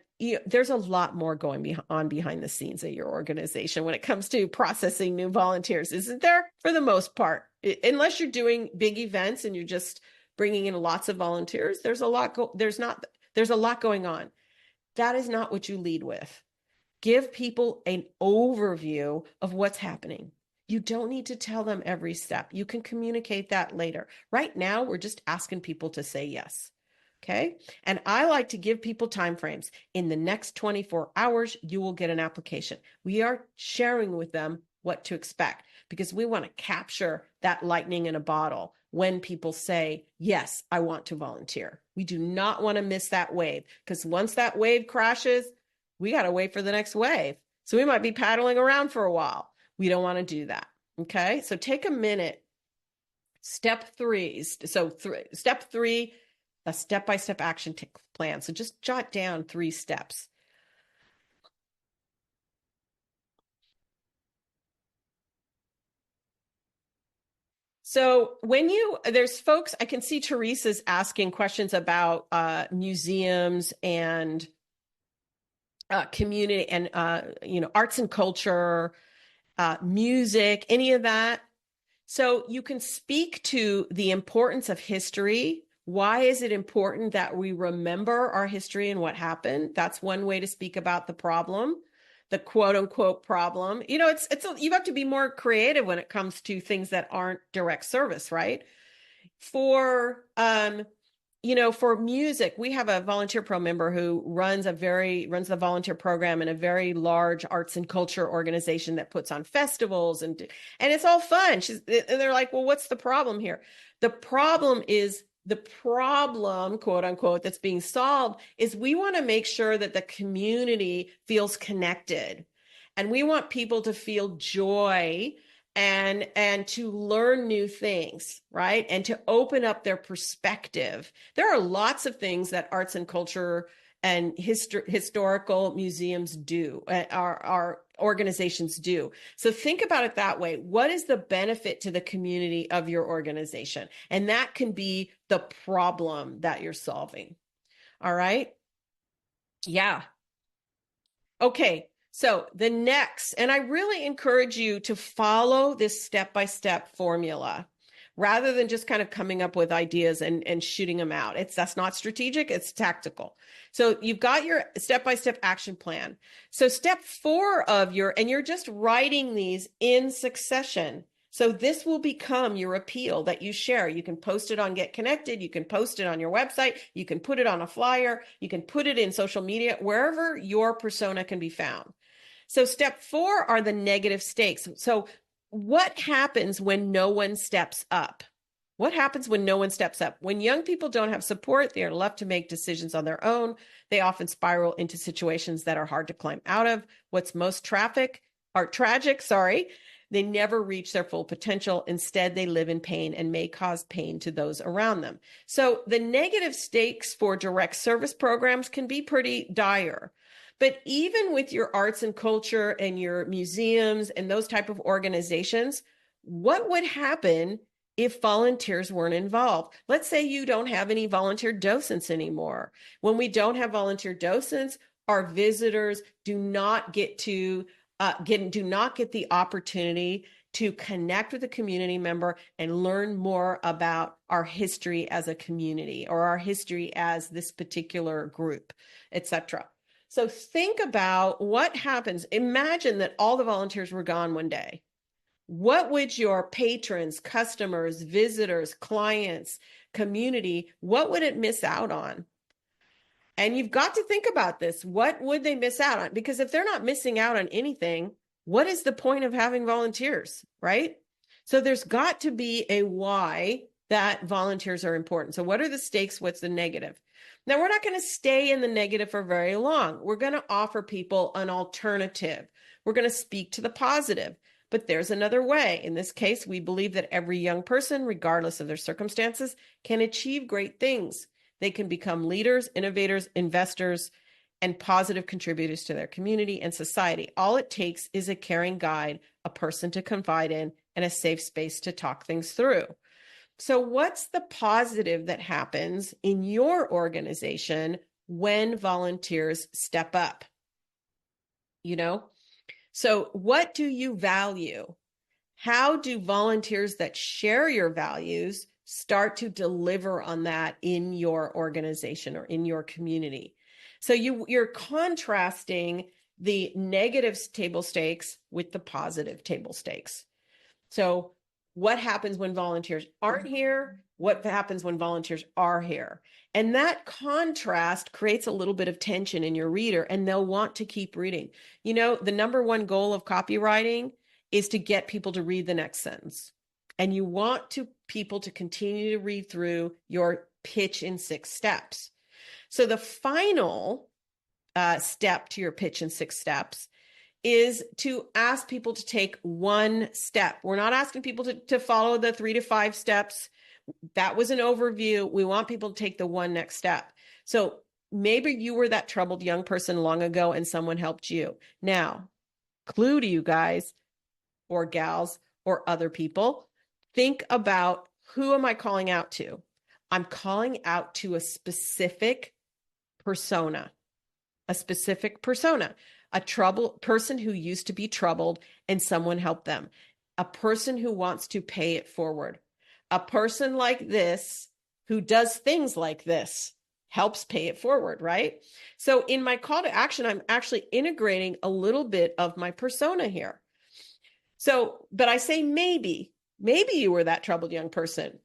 there's a lot more going on behind the scenes at your organization when it comes to processing new volunteers, isn't there? For the most part, unless you're doing big events and you're just bringing in lots of volunteers, there's a lot going on. That is not what you lead with. Give people an overview of what's happening. You don't need to tell them every step. You can communicate that later. Right now, we're just asking people to say yes. Okay. And I like to give people timeframes. In the next 24 hours, you will get an application. We are sharing with them what to expect because we want to capture that lightning in a bottle when people say, yes, I want to volunteer. We do not want to miss that wave because once that wave crashes, we got to wait for the next wave. So we might be paddling around for a while. We don't want to do that. Okay. So take a minute. Step 3. Step 3, a step-by-step action plan. So just jot down 3 steps. So there's folks, I can see Teresa's asking questions about museums and community and, arts and culture, music, any of that. So you can speak to the importance of history. Why is it important that we remember our history and what happened? That's one way to speak about the problem, the quote unquote problem. You have to be more creative when it comes to things that aren't direct service, right? For music, we have a volunteer pro member who runs the volunteer program in a very large arts and culture organization that puts on festivals and it's all fun. And they're like, well, what's the problem here? The problem, quote unquote, that's being solved is we want to make sure that the community feels connected, and we want people to feel joy and to learn new things, right? And to open up their perspective. There are lots of things that arts and culture and historical museums do, our organizations do. So think about it that way. What is the benefit to the community of your organization? And that can be the problem that you're solving. All right? Yeah. Okay. So the next, and I really encourage you to follow this step-by-step formula rather than just kind of coming up with ideas and shooting them out. That's not strategic, it's tactical. So you've got your step-by-step action plan. So step 4 and you're just writing these in succession. So this will become your appeal that you share. You can post it on Get Connected. You can post it on your website. You can put it on a flyer. You can put it in social media, wherever your persona can be found. So step 4 are the negative stakes. So what happens when no one steps up? What happens when no one steps up? When young people don't have support, they are left to make decisions on their own. They often spiral into situations that are hard to climb out of. What's most tragic, they never reach their full potential. Instead, they live in pain and may cause pain to those around them. So the negative stakes for direct service programs can be pretty dire. But even with your arts and culture and your museums and those type of organizations, what would happen if volunteers weren't involved? Let's say you don't have any volunteer docents anymore. When we don't have volunteer docents, our visitors do not get the opportunity to connect with a community member and learn more about our history as a community or our history as this particular group, etc. So think about what happens. Imagine that all the volunteers were gone one day. What would your patrons, customers, visitors, clients, community, what would it miss out on? And you've got to think about this. What would they miss out on? Because if they're not missing out on anything, what is the point of having volunteers, right? So there's got to be a why that volunteers are important. So what are the stakes? What's the negative? Now, we're not going to stay in the negative for very long. We're going to offer people an alternative. We're going to speak to the positive. But there's another way. In this case, we believe that every young person, regardless of their circumstances, can achieve great things. They can become leaders, innovators, investors, and positive contributors to their community and society. All it takes is a caring guide, a person to confide in, and a safe space to talk things through. So what's the positive that happens in your organization when volunteers step up? So what do you value? How do volunteers that share your values start to deliver on that in your organization or in your community? So you're contrasting the negative table stakes with the positive table stakes. So what happens when volunteers aren't here? What happens when volunteers are here? And that contrast creates a little bit of tension in your reader, and they'll want to keep reading. The number one goal of copywriting is to get people to read the next sentence. And you want people to continue to read through your pitch in 6 steps. So the final step to your pitch in 6 steps is to ask people to take one step. We're not asking people to follow the 3 to 5 steps. That was an overview. We want people to take the one next step. So maybe you were that troubled young person long ago and someone helped you. Now, clue to you guys or gals or other people, think about, who am I calling out to? I'm calling out to a specific persona, a troubled person who used to be troubled and someone helped them, a person who wants to pay it forward, a person like this who does things like this helps pay it forward, right? So in my call to action, I'm actually integrating a little bit of my persona here. So, but I say maybe you were that troubled young person,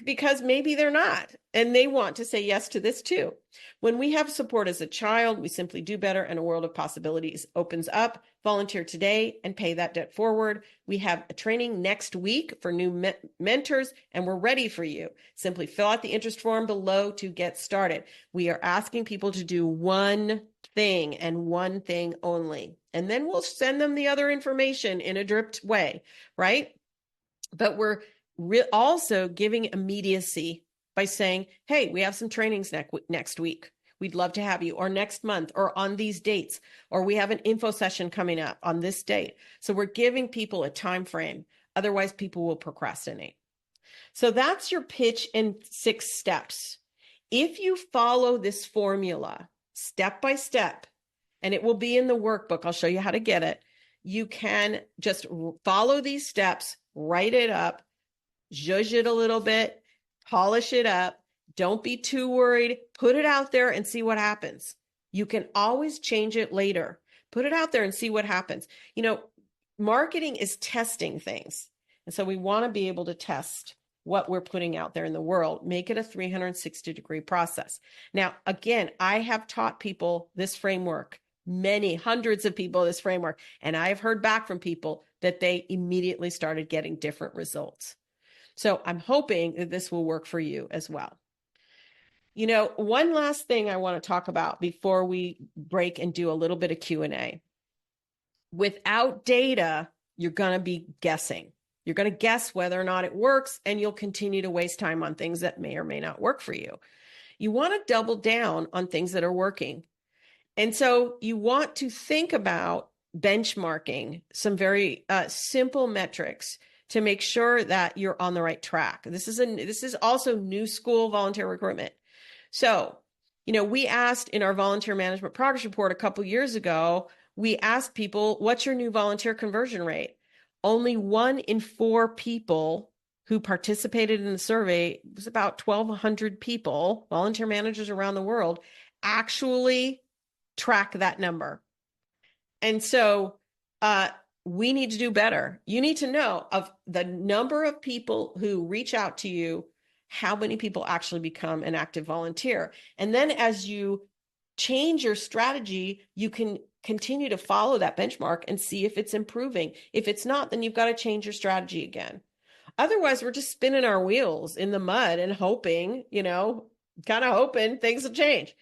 because maybe they're not, and they want to say yes to this too. When we have support as a child, we simply do better, and a world of possibilities opens up. Volunteer today and pay that debt forward. We have a training next week for new mentors, and we're ready for you. Simply fill out the interest form below to get started. We are asking people to do one thing and one thing only, and then we'll send them the other information in a dripped way, right? But we're also giving immediacy by saying, hey, we have some trainings next week. We'd love to have you, or next month, or on these dates, or we have an info session coming up on this date. So we're giving people a time frame. Otherwise, people will procrastinate. So that's your pitch in 6 steps. If you follow this formula step by step, and it will be in the workbook, I'll show you how to get it. You can just follow these steps, write it up, zhuzh it a little bit, polish it up. Don't be too worried. Put it out there and see what happens. You can always change it later. Put it out there and see what happens. Marketing is testing things. And so we want to be able to test what we're putting out there in the world, make it a 360-degree process. Now, again, I have taught people this framework many hundreds of people this framework, and I have heard back from people that they immediately started getting different results. So I'm hoping that this will work for you as well. One last thing I want to talk about before we break and do a little bit of Q&A. Without data, you're going to be guessing. You're going to guess whether or not it works, and you'll continue to waste time on things that may or may not work for you. You want to double down on things that are working. And so you want to think about benchmarking some very simple metrics to make sure that you're on the right track. This is also new school volunteer recruitment. So, we asked in our volunteer management progress report a couple years ago, we asked people, what's your new volunteer conversion rate? Only 1 in 4 people who participated in the survey, it was about 1,200 people, volunteer managers around the world, actually track that number. And so we need to do better. You need to know of the number of people who reach out to you, how many people actually become an active volunteer. And then as you change your strategy, you can continue to follow that benchmark and see if it's improving. If it's not, then you've got to change your strategy again. Otherwise, we're just spinning our wheels in the mud and hoping, kind of hoping things will change.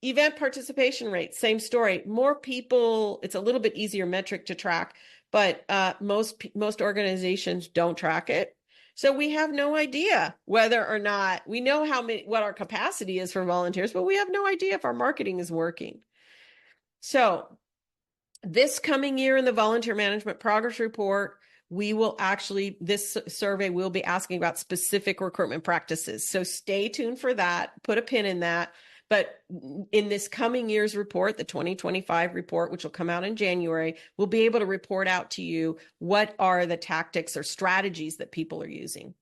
Event participation rate, same story. More people, it's a little bit easier metric to track, but most organizations don't track it. So we have no idea whether or not, we know what our capacity is for volunteers, but we have no idea if our marketing is working. So this coming year in the Volunteer Management Progress Report, this survey will be asking about specific recruitment practices. So stay tuned for that, put a pin in that. But in this coming year's report, the 2025 report, which will come out in January, we'll be able to report out to you what are the tactics or strategies that people are using.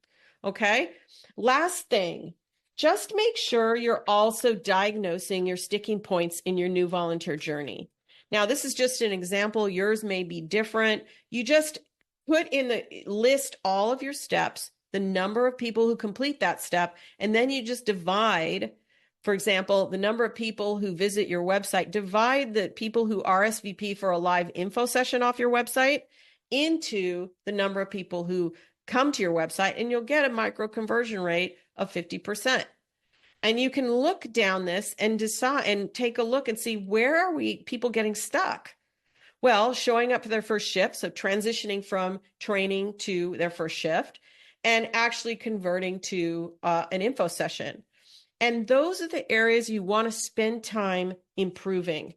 Okay? Last thing, just make sure you're also diagnosing your sticking points in your new volunteer journey. Now, this is just an example. Yours may be different. You just put in the list all of your steps, the number of people who complete that step, and then you just divide. For example, the number of people who visit your website, divide the people who RSVP for a live info session off your website into the number of people who come to your website, and you'll get a micro conversion rate of 50%. And you can look down this and decide and take a look and see, where are people getting stuck? Well, showing up for their first shift, so transitioning from training to their first shift, and actually converting to an info session. And those are the areas you want to spend time improving.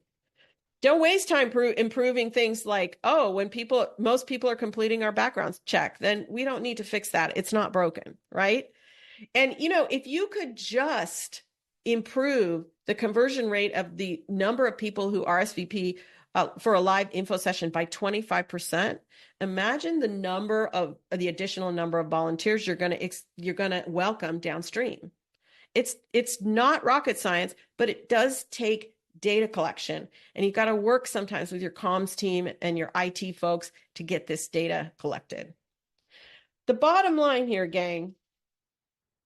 Don't waste time improving things like, when most people are completing our background check, then we don't need to fix that. It's not broken, right? And, if you could just improve the conversion rate of the number of people who RSVP for a live info session by 25%, imagine the additional number of volunteers you're going to welcome downstream. It's not rocket science, but it does take data collection, and you've got to work sometimes with your comms team and your IT folks to get this data collected. The bottom line here, gang,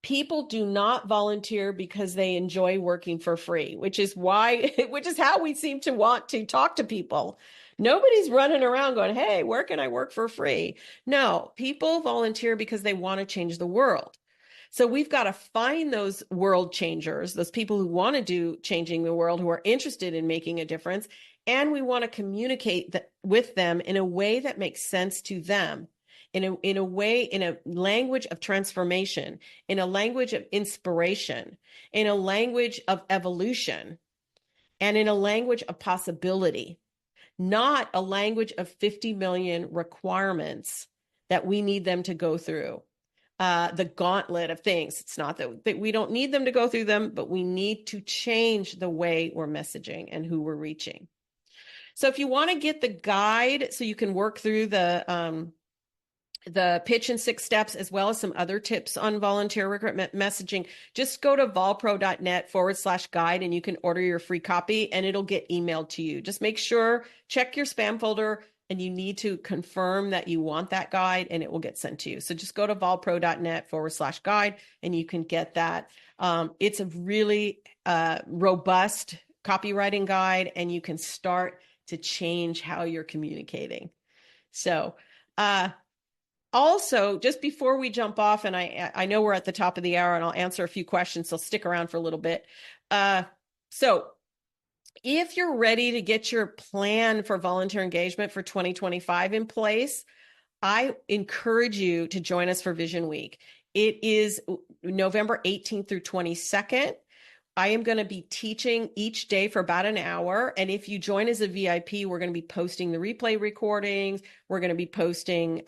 people do not volunteer because they enjoy working for free, which is how we seem to want to talk to people. Nobody's running around going, hey, where can I work for free? No, people volunteer because they want to change the world. So we've got to find those world changers, those people who want to do changing the world, who are interested in making a difference. And we want to communicate with them in a way that makes sense to them, in a language of transformation, in a language of inspiration, in a language of evolution, and in a language of possibility, not a language of 50 million requirements that we need them to go through. The gauntlet of things. It's not that we don't need them to go through them, but we need to change the way we're messaging and who we're reaching. So if you want to get the guide so you can work through the pitch in 6 steps, as well as some other tips on volunteer recruitment messaging, just go to volpro.net/guide and you can order your free copy and it'll get emailed to you. Just make sure, check your spam folder, and you need to confirm that you want that guide and it will get sent to you. So just go to volpro.net/guide and you can get that. It's a really robust copywriting guide, and you can start to change how you're communicating. So, also, just before we jump off, and I know we're at the top of the hour, and I'll answer a few questions, so stick around for a little bit. So if you're ready to get your plan for volunteer engagement for 2025 in place, I encourage you to join us for Vision Week. It is November 18th through 22nd. I am going to be teaching each day for about an hour. And if you join as a VIP, we're going to be posting the replay recordings. We're going to be posting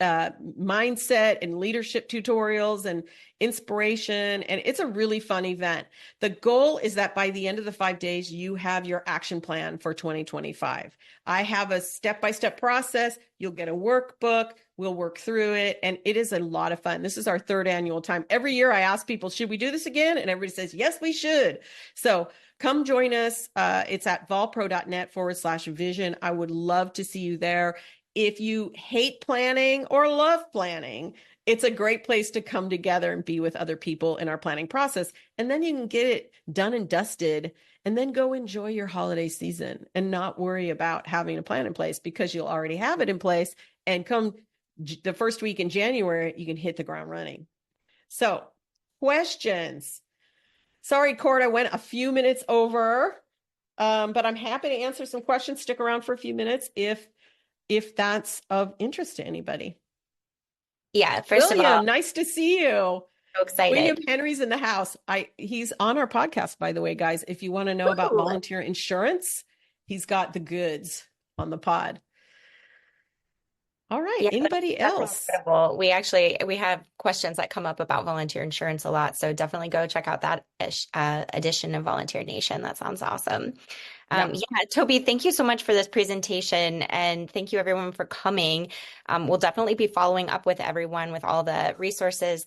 mindset and leadership tutorials and inspiration. And it's a really fun event. The goal is that by the end of the 5 days, you have your action plan for 2025. I have a step-by-step process. You'll get a workbook. We'll work through it. And it is a lot of fun. This is our 3rd annual time. Every year I ask people, should we do this again? And everybody says, yes, we should. So come join us. It's at volpro.net/vision. I would love to see you there. If you hate planning or love planning, it's a great place to come together and be with other people in our planning process. And then you can get it done and dusted and then go enjoy your holiday season and not worry about having a plan in place, because you'll already have it in place. And come the first week in January, you can hit the ground running. So, questions. Sorry, Cord, I went a few minutes over, but I'm happy to answer some questions. Stick around for a few minutes if that's of interest to anybody. Yeah, first William, of all, nice to see you. So excited. William Henry's in the house. He's on our podcast, by the way, guys. If you want to know about volunteer insurance, he's got the goods on the pod. All right. Yeah, Anybody else? incredible. We have questions that come up about volunteer insurance a lot. So definitely go check out that edition of Volunteer Nation. That sounds awesome. Yeah, Toby, thank you so much for this presentation, and thank you everyone for coming. We'll definitely be following up with everyone with all the resources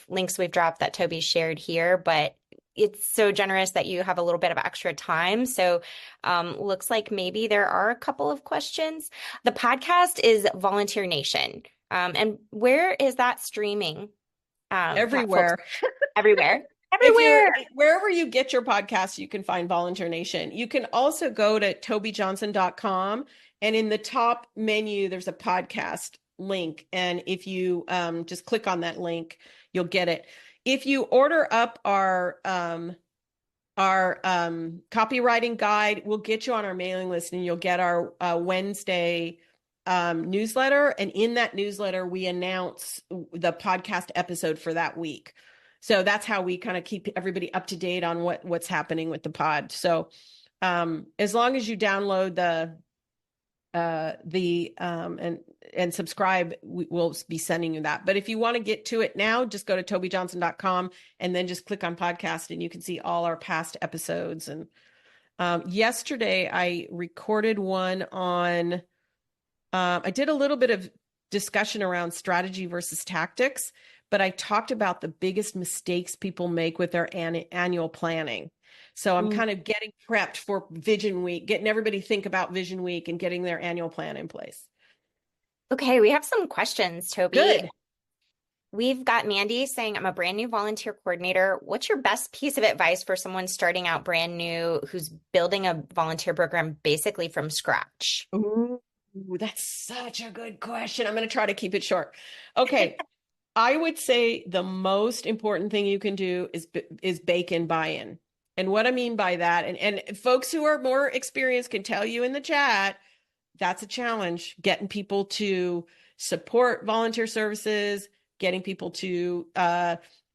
links we've dropped that Toby shared here, but it's so generous that you have a little bit of extra time. So looks like maybe there are a couple of questions. The podcast is Volunteer Nation. And where is that streaming? Everywhere. Everywhere. Everywhere. Wherever you get your podcasts, you can find Volunteer Nation. You can also go to tobyjohnson.com, and in the top menu, there's a podcast link. And if you just click on that link, you'll get it. If you order up our copywriting guide, we'll get you on our mailing list, and you'll get our Wednesday newsletter. And in that newsletter, we announce the podcast episode for that week. So that's how we kind of keep everybody up to date on what's happening with the pod. So as long as you download and subscribe, we'll be sending you that. But if you want to get to it now, just go to tobyjohnson.com and then just click on podcast, and you can see all our past episodes. And yesterday I recorded one on, I did a little bit of discussion around strategy versus tactics, but I talked about the biggest mistakes people make with their annual planning. So I'm kind of getting prepped for Vision Week, getting everybody think about Vision Week and getting their annual plan in place. Okay, we have some questions, Toby. Good. We've got Mandy saying, I'm a brand new volunteer coordinator. What's your best piece of advice for someone starting out brand new who's building a volunteer program basically from scratch? Ooh, that's such a good question. I'm going to try to keep it short. Okay. I would say the most important thing you can do is bake in buy-in. And what I mean by that, and folks who are more experienced can tell you in the chat, that's a challenge, getting people to support volunteer services, getting people to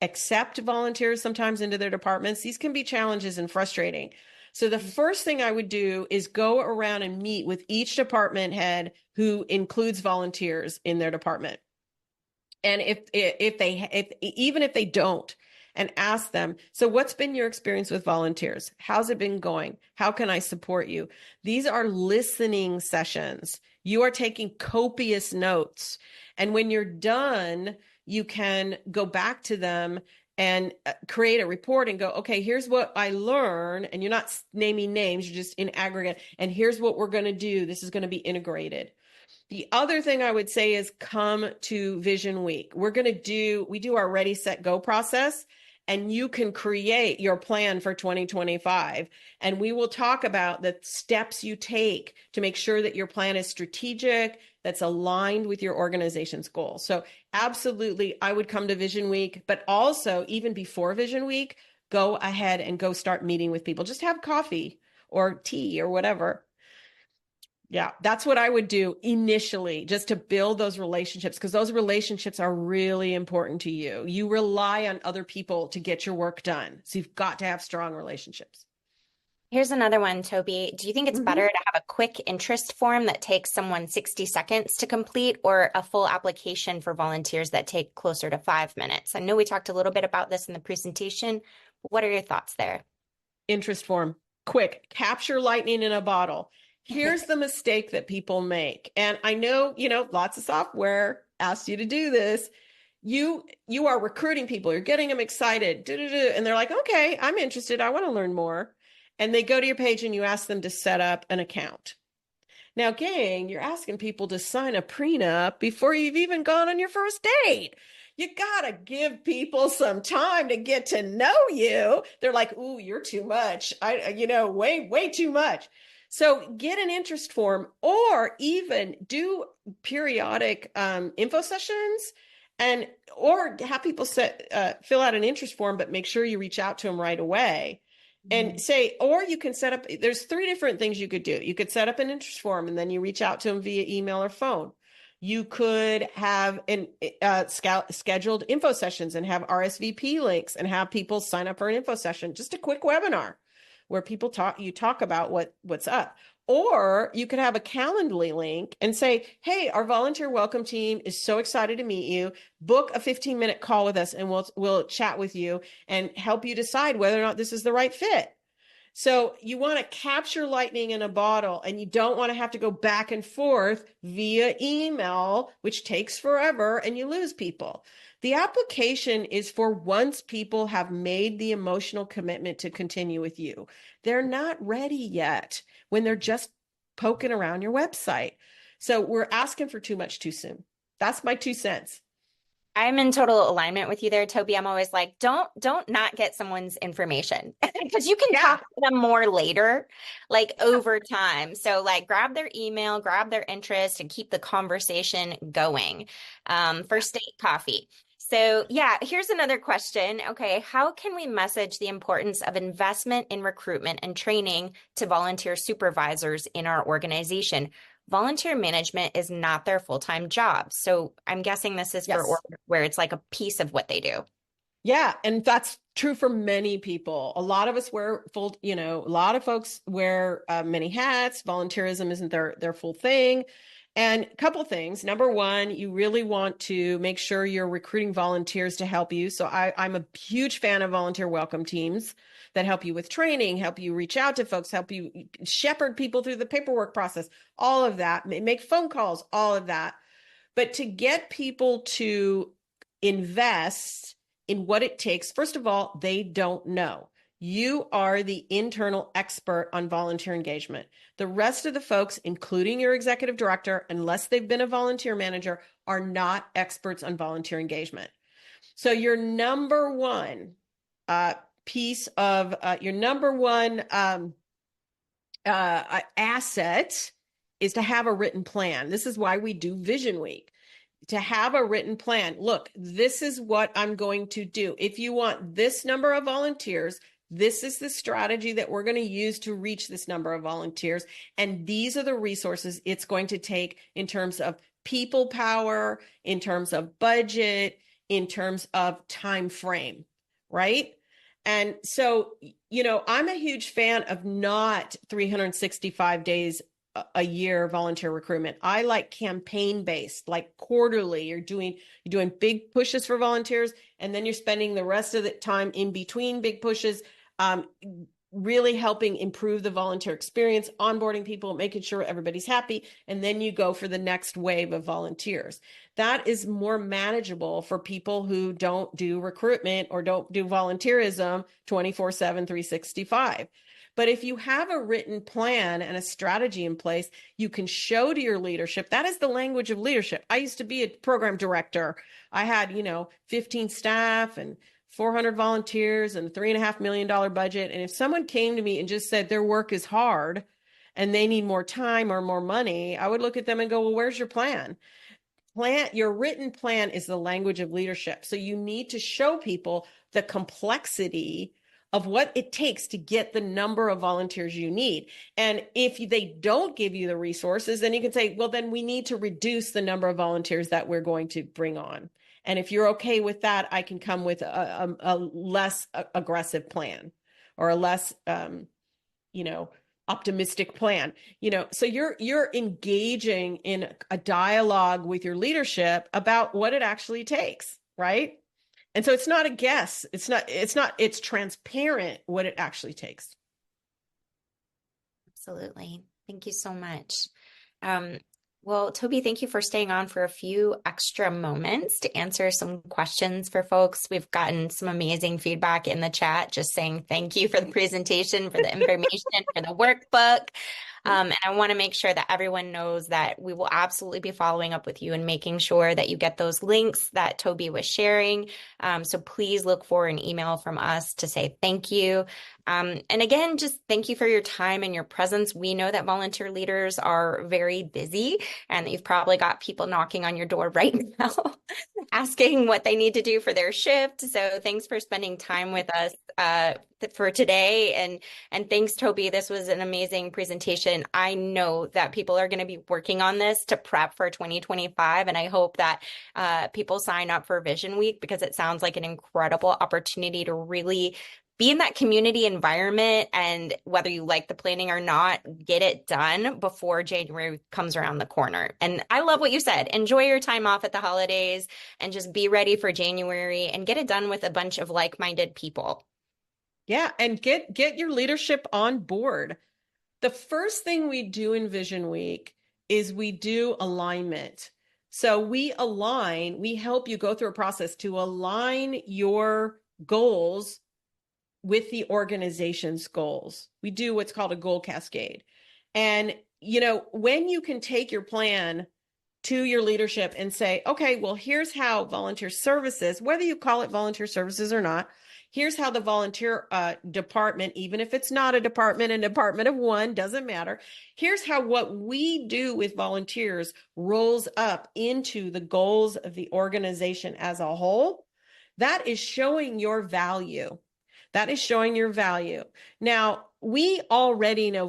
accept volunteers sometimes into their departments. These can be challenges and frustrating. So the first thing I would do is go around and meet with each department head who includes volunteers in their department. And even if they don't, and ask them, so what's been your experience with volunteers? How's it been going? How can I support you? These are listening sessions. You are taking copious notes. And when you're done, you can go back to them and create a report and go, okay, here's what I learned. And you're not naming names, you're just in aggregate. And here's what we're going to do. This is going to be integrated. The other thing I would say is come to Vision Week. We do our ready, set, go process. and you can create your plan for 2025. And we will talk about the steps you take to make sure that your plan is strategic, that's aligned with your organization's goals. So absolutely, I would come to Vision Week, but also even before Vision Week, go ahead and go start meeting with people. Just have coffee or tea or whatever. Yeah, that's what I would do initially, just to build those relationships, because those relationships are really important to you. You rely on other people to get your work done. So you've got to have strong relationships. Here's another one, Toby. Do you think it's better to have a quick interest form that takes someone 60 seconds to complete, or a full application for volunteers that take closer to 5 minutes? I know we talked a little bit about this in the presentation. What are your thoughts there? Interest form, quick, capture lightning in a bottle. Here's the mistake that people make. And I know, lots of software asks you to do this. You are recruiting people, you're getting them excited, and they're like, okay, I'm interested, I want to learn more. And they go to your page and you ask them to set up an account. Now, gang, you're asking people to sign a prenup before you've even gone on your first date. You gotta give people some time to get to know you. They're like, ooh, you're too much. Way too much. So get an interest form, or even do periodic info sessions, or have people fill out an interest form, but make sure you reach out to them right away. And say, or you can set up, there's 3 different things you could do. You could set up an interest form and then you reach out to them via email or phone. You could have scheduled info sessions and have RSVP links and have people sign up for an info session, just a quick webinar where you talk about what's up. Or you could have a Calendly link and say, hey, our volunteer welcome team is so excited to meet you. Book a 15-minute call with us and we'll chat with you and help you decide whether or not this is the right fit. So you want to capture lightning in a bottle, and you don't want to have to go back and forth via email, which takes forever, and you lose people. The application is for once people have made the emotional commitment to continue with you. They're not ready yet when they're just poking around your website. So we're asking for too much too soon. That's my 2 cents. I'm in total alignment with you there, Toby. I'm always like, don't not get someone's information, because you can talk to them more later, like over time. So like grab their email, grab their interest, and keep the conversation going. First date coffee. So yeah, here's another question. Okay, how can we message the importance of investment in recruitment and training to volunteer supervisors in our organization? Volunteer management is not their full-time job. So I'm guessing this is for where it's like a piece of what they do. Yeah, and that's true for many people. A lot of us wear a lot of folks wear many hats. Volunteerism isn't their full thing. And a couple things. Number one, you really want to make sure you're recruiting volunteers to help you. So I'm a huge fan of volunteer welcome teams that help you with training, help you reach out to folks, help you shepherd people through the paperwork process, all of that, make phone calls, all of that. But to get people to invest in what it takes, first of all, they don't know. You are the internal expert on volunteer engagement. The rest of the folks, including your executive director, unless they've been a volunteer manager, are not experts on volunteer engagement. So your number one asset is to have a written plan. This is why we do Vision Week. To have a written plan. Look, this is what I'm going to do. If you want this number of volunteers, this is the strategy that we're going to use to reach this number of volunteers. And these are the resources it's going to take in terms of people power, in terms of budget, in terms of time frame, right? And so, I'm a huge fan of not 365 days a year volunteer recruitment. I like campaign based, like quarterly. You're doing big pushes for volunteers, and then you're spending the rest of the time in between big pushes, really helping improve the volunteer experience, onboarding people, making sure everybody's happy, and then you go for the next wave of volunteers. That is more manageable for people who don't do recruitment or don't do volunteerism 24/7, 365. But if you have a written plan and a strategy in place, you can show to your leadership. That is the language of leadership. I used to be a program director. I had, 15 staff and 400 volunteers and a $3.5 million budget. And if someone came to me and just said their work is hard and they need more time or more money, I would look at them and go, well, where's your plan? Your written plan is the language of leadership. So you need to show people the complexity of what it takes to get the number of volunteers you need. And if they don't give you the resources, then you can say, well, then we need to reduce the number of volunteers that we're going to bring on. And if you're okay with that, I can come with a less aggressive plan or a less, optimistic plan. So you're engaging in a dialogue with your leadership about what it actually takes, right? And so it's not a guess. It's transparent what it actually takes. Absolutely. Thank you so much. Well, Toby, thank you for staying on for a few extra moments to answer some questions for folks. We've gotten some amazing feedback in the chat, just saying thank you for the presentation, for the information, for the workbook. And I want to make sure that everyone knows that we will absolutely be following up with you and making sure that you get those links that Toby was sharing. So please look for an email from us to say thank you. And again, just thank you for your time and your presence. We know that volunteer leaders are very busy and that you've probably got people knocking on your door right now asking what they need to do for their shift. So thanks for spending time with us for today. And thanks, Toby. This was an amazing presentation. I know that people are going to be working on this to prep for 2025. And I hope that people sign up for Vision Week because it sounds like an incredible opportunity to really be in that community environment, and whether you like the planning or not, get it done before January comes around the corner. And I love what you said. Enjoy your time off at the holidays and just be ready for January and get it done with a bunch of like-minded people. Yeah, and get your leadership on board. The first thing we do in Vision Week is we do alignment. So we help you go through a process to align your goals with the organization's goals. We do what's called a goal cascade. And, when you can take your plan to your leadership and say, okay, well, here's how volunteer services, whether you call it volunteer services or not, here's how the volunteer department, even if it's not a department of one, doesn't matter. Here's how what we do with volunteers rolls up into the goals of the organization as a whole. That is showing your value. That is showing your value. Now, we already know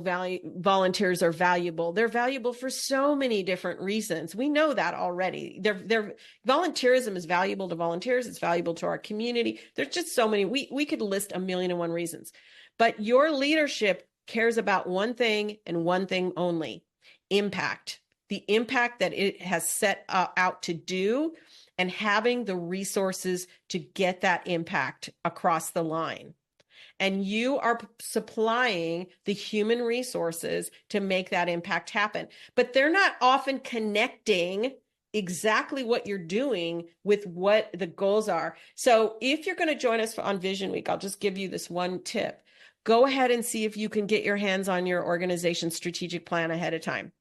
volunteers are valuable. They're valuable for so many different reasons. We know that already. Volunteerism is valuable to volunteers. It's valuable to our community. There's just so many. We could list 1,000,001 reasons. But your leadership cares about one thing and one thing only: impact. The impact that it has set out to do, and having the resources to get that impact across the line. And you are supplying the human resources to make that impact happen. But they're not often connecting exactly what you're doing with what the goals are. So if you're going to join us on Vision Week, I'll just give you this one tip. Go ahead and see if you can get your hands on your organization's strategic plan ahead of time.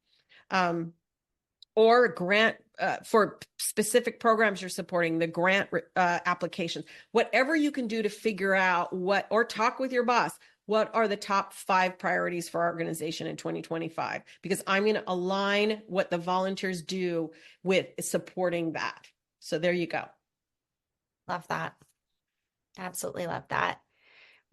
Or grant for specific programs you're supporting, the grant applications, whatever you can do to figure out or talk with your boss, what are the top 5 priorities for our organization in 2025? Because I'm going to align what the volunteers do with supporting that. So there you go. Love that. Absolutely love that.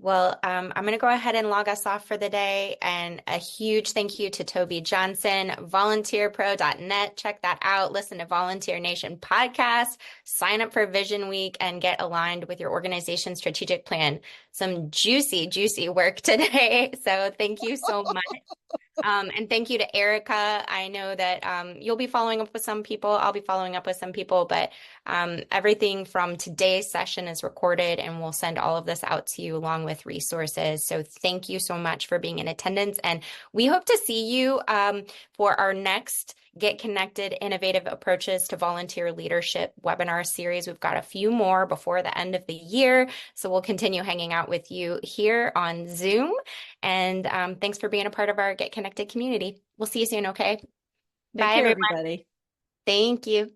Well, I'm going to go ahead and log us off for the day. And a huge thank you to Toby Johnson, volunteerpro.net. Check that out. Listen to Volunteer Nation podcast, sign up for Vision Week, and get aligned with your organization's strategic plan. Some juicy, juicy work today. So thank you so much. And thank you to Erica. I know that you'll be following up with some people. I'll be following up with some people, but everything from today's session is recorded, and we'll send all of this out to you along with resources. So thank you so much for being in attendance. And we hope to see you for our next Get Connected, Innovative Approaches to Volunteer Leadership webinar series. We've got a few more before the end of the year. So we'll continue hanging out with you here on Zoom. And thanks for being a part of our Get Connected community. We'll see you soon, okay? Bye, everyone. Everybody. Thank you.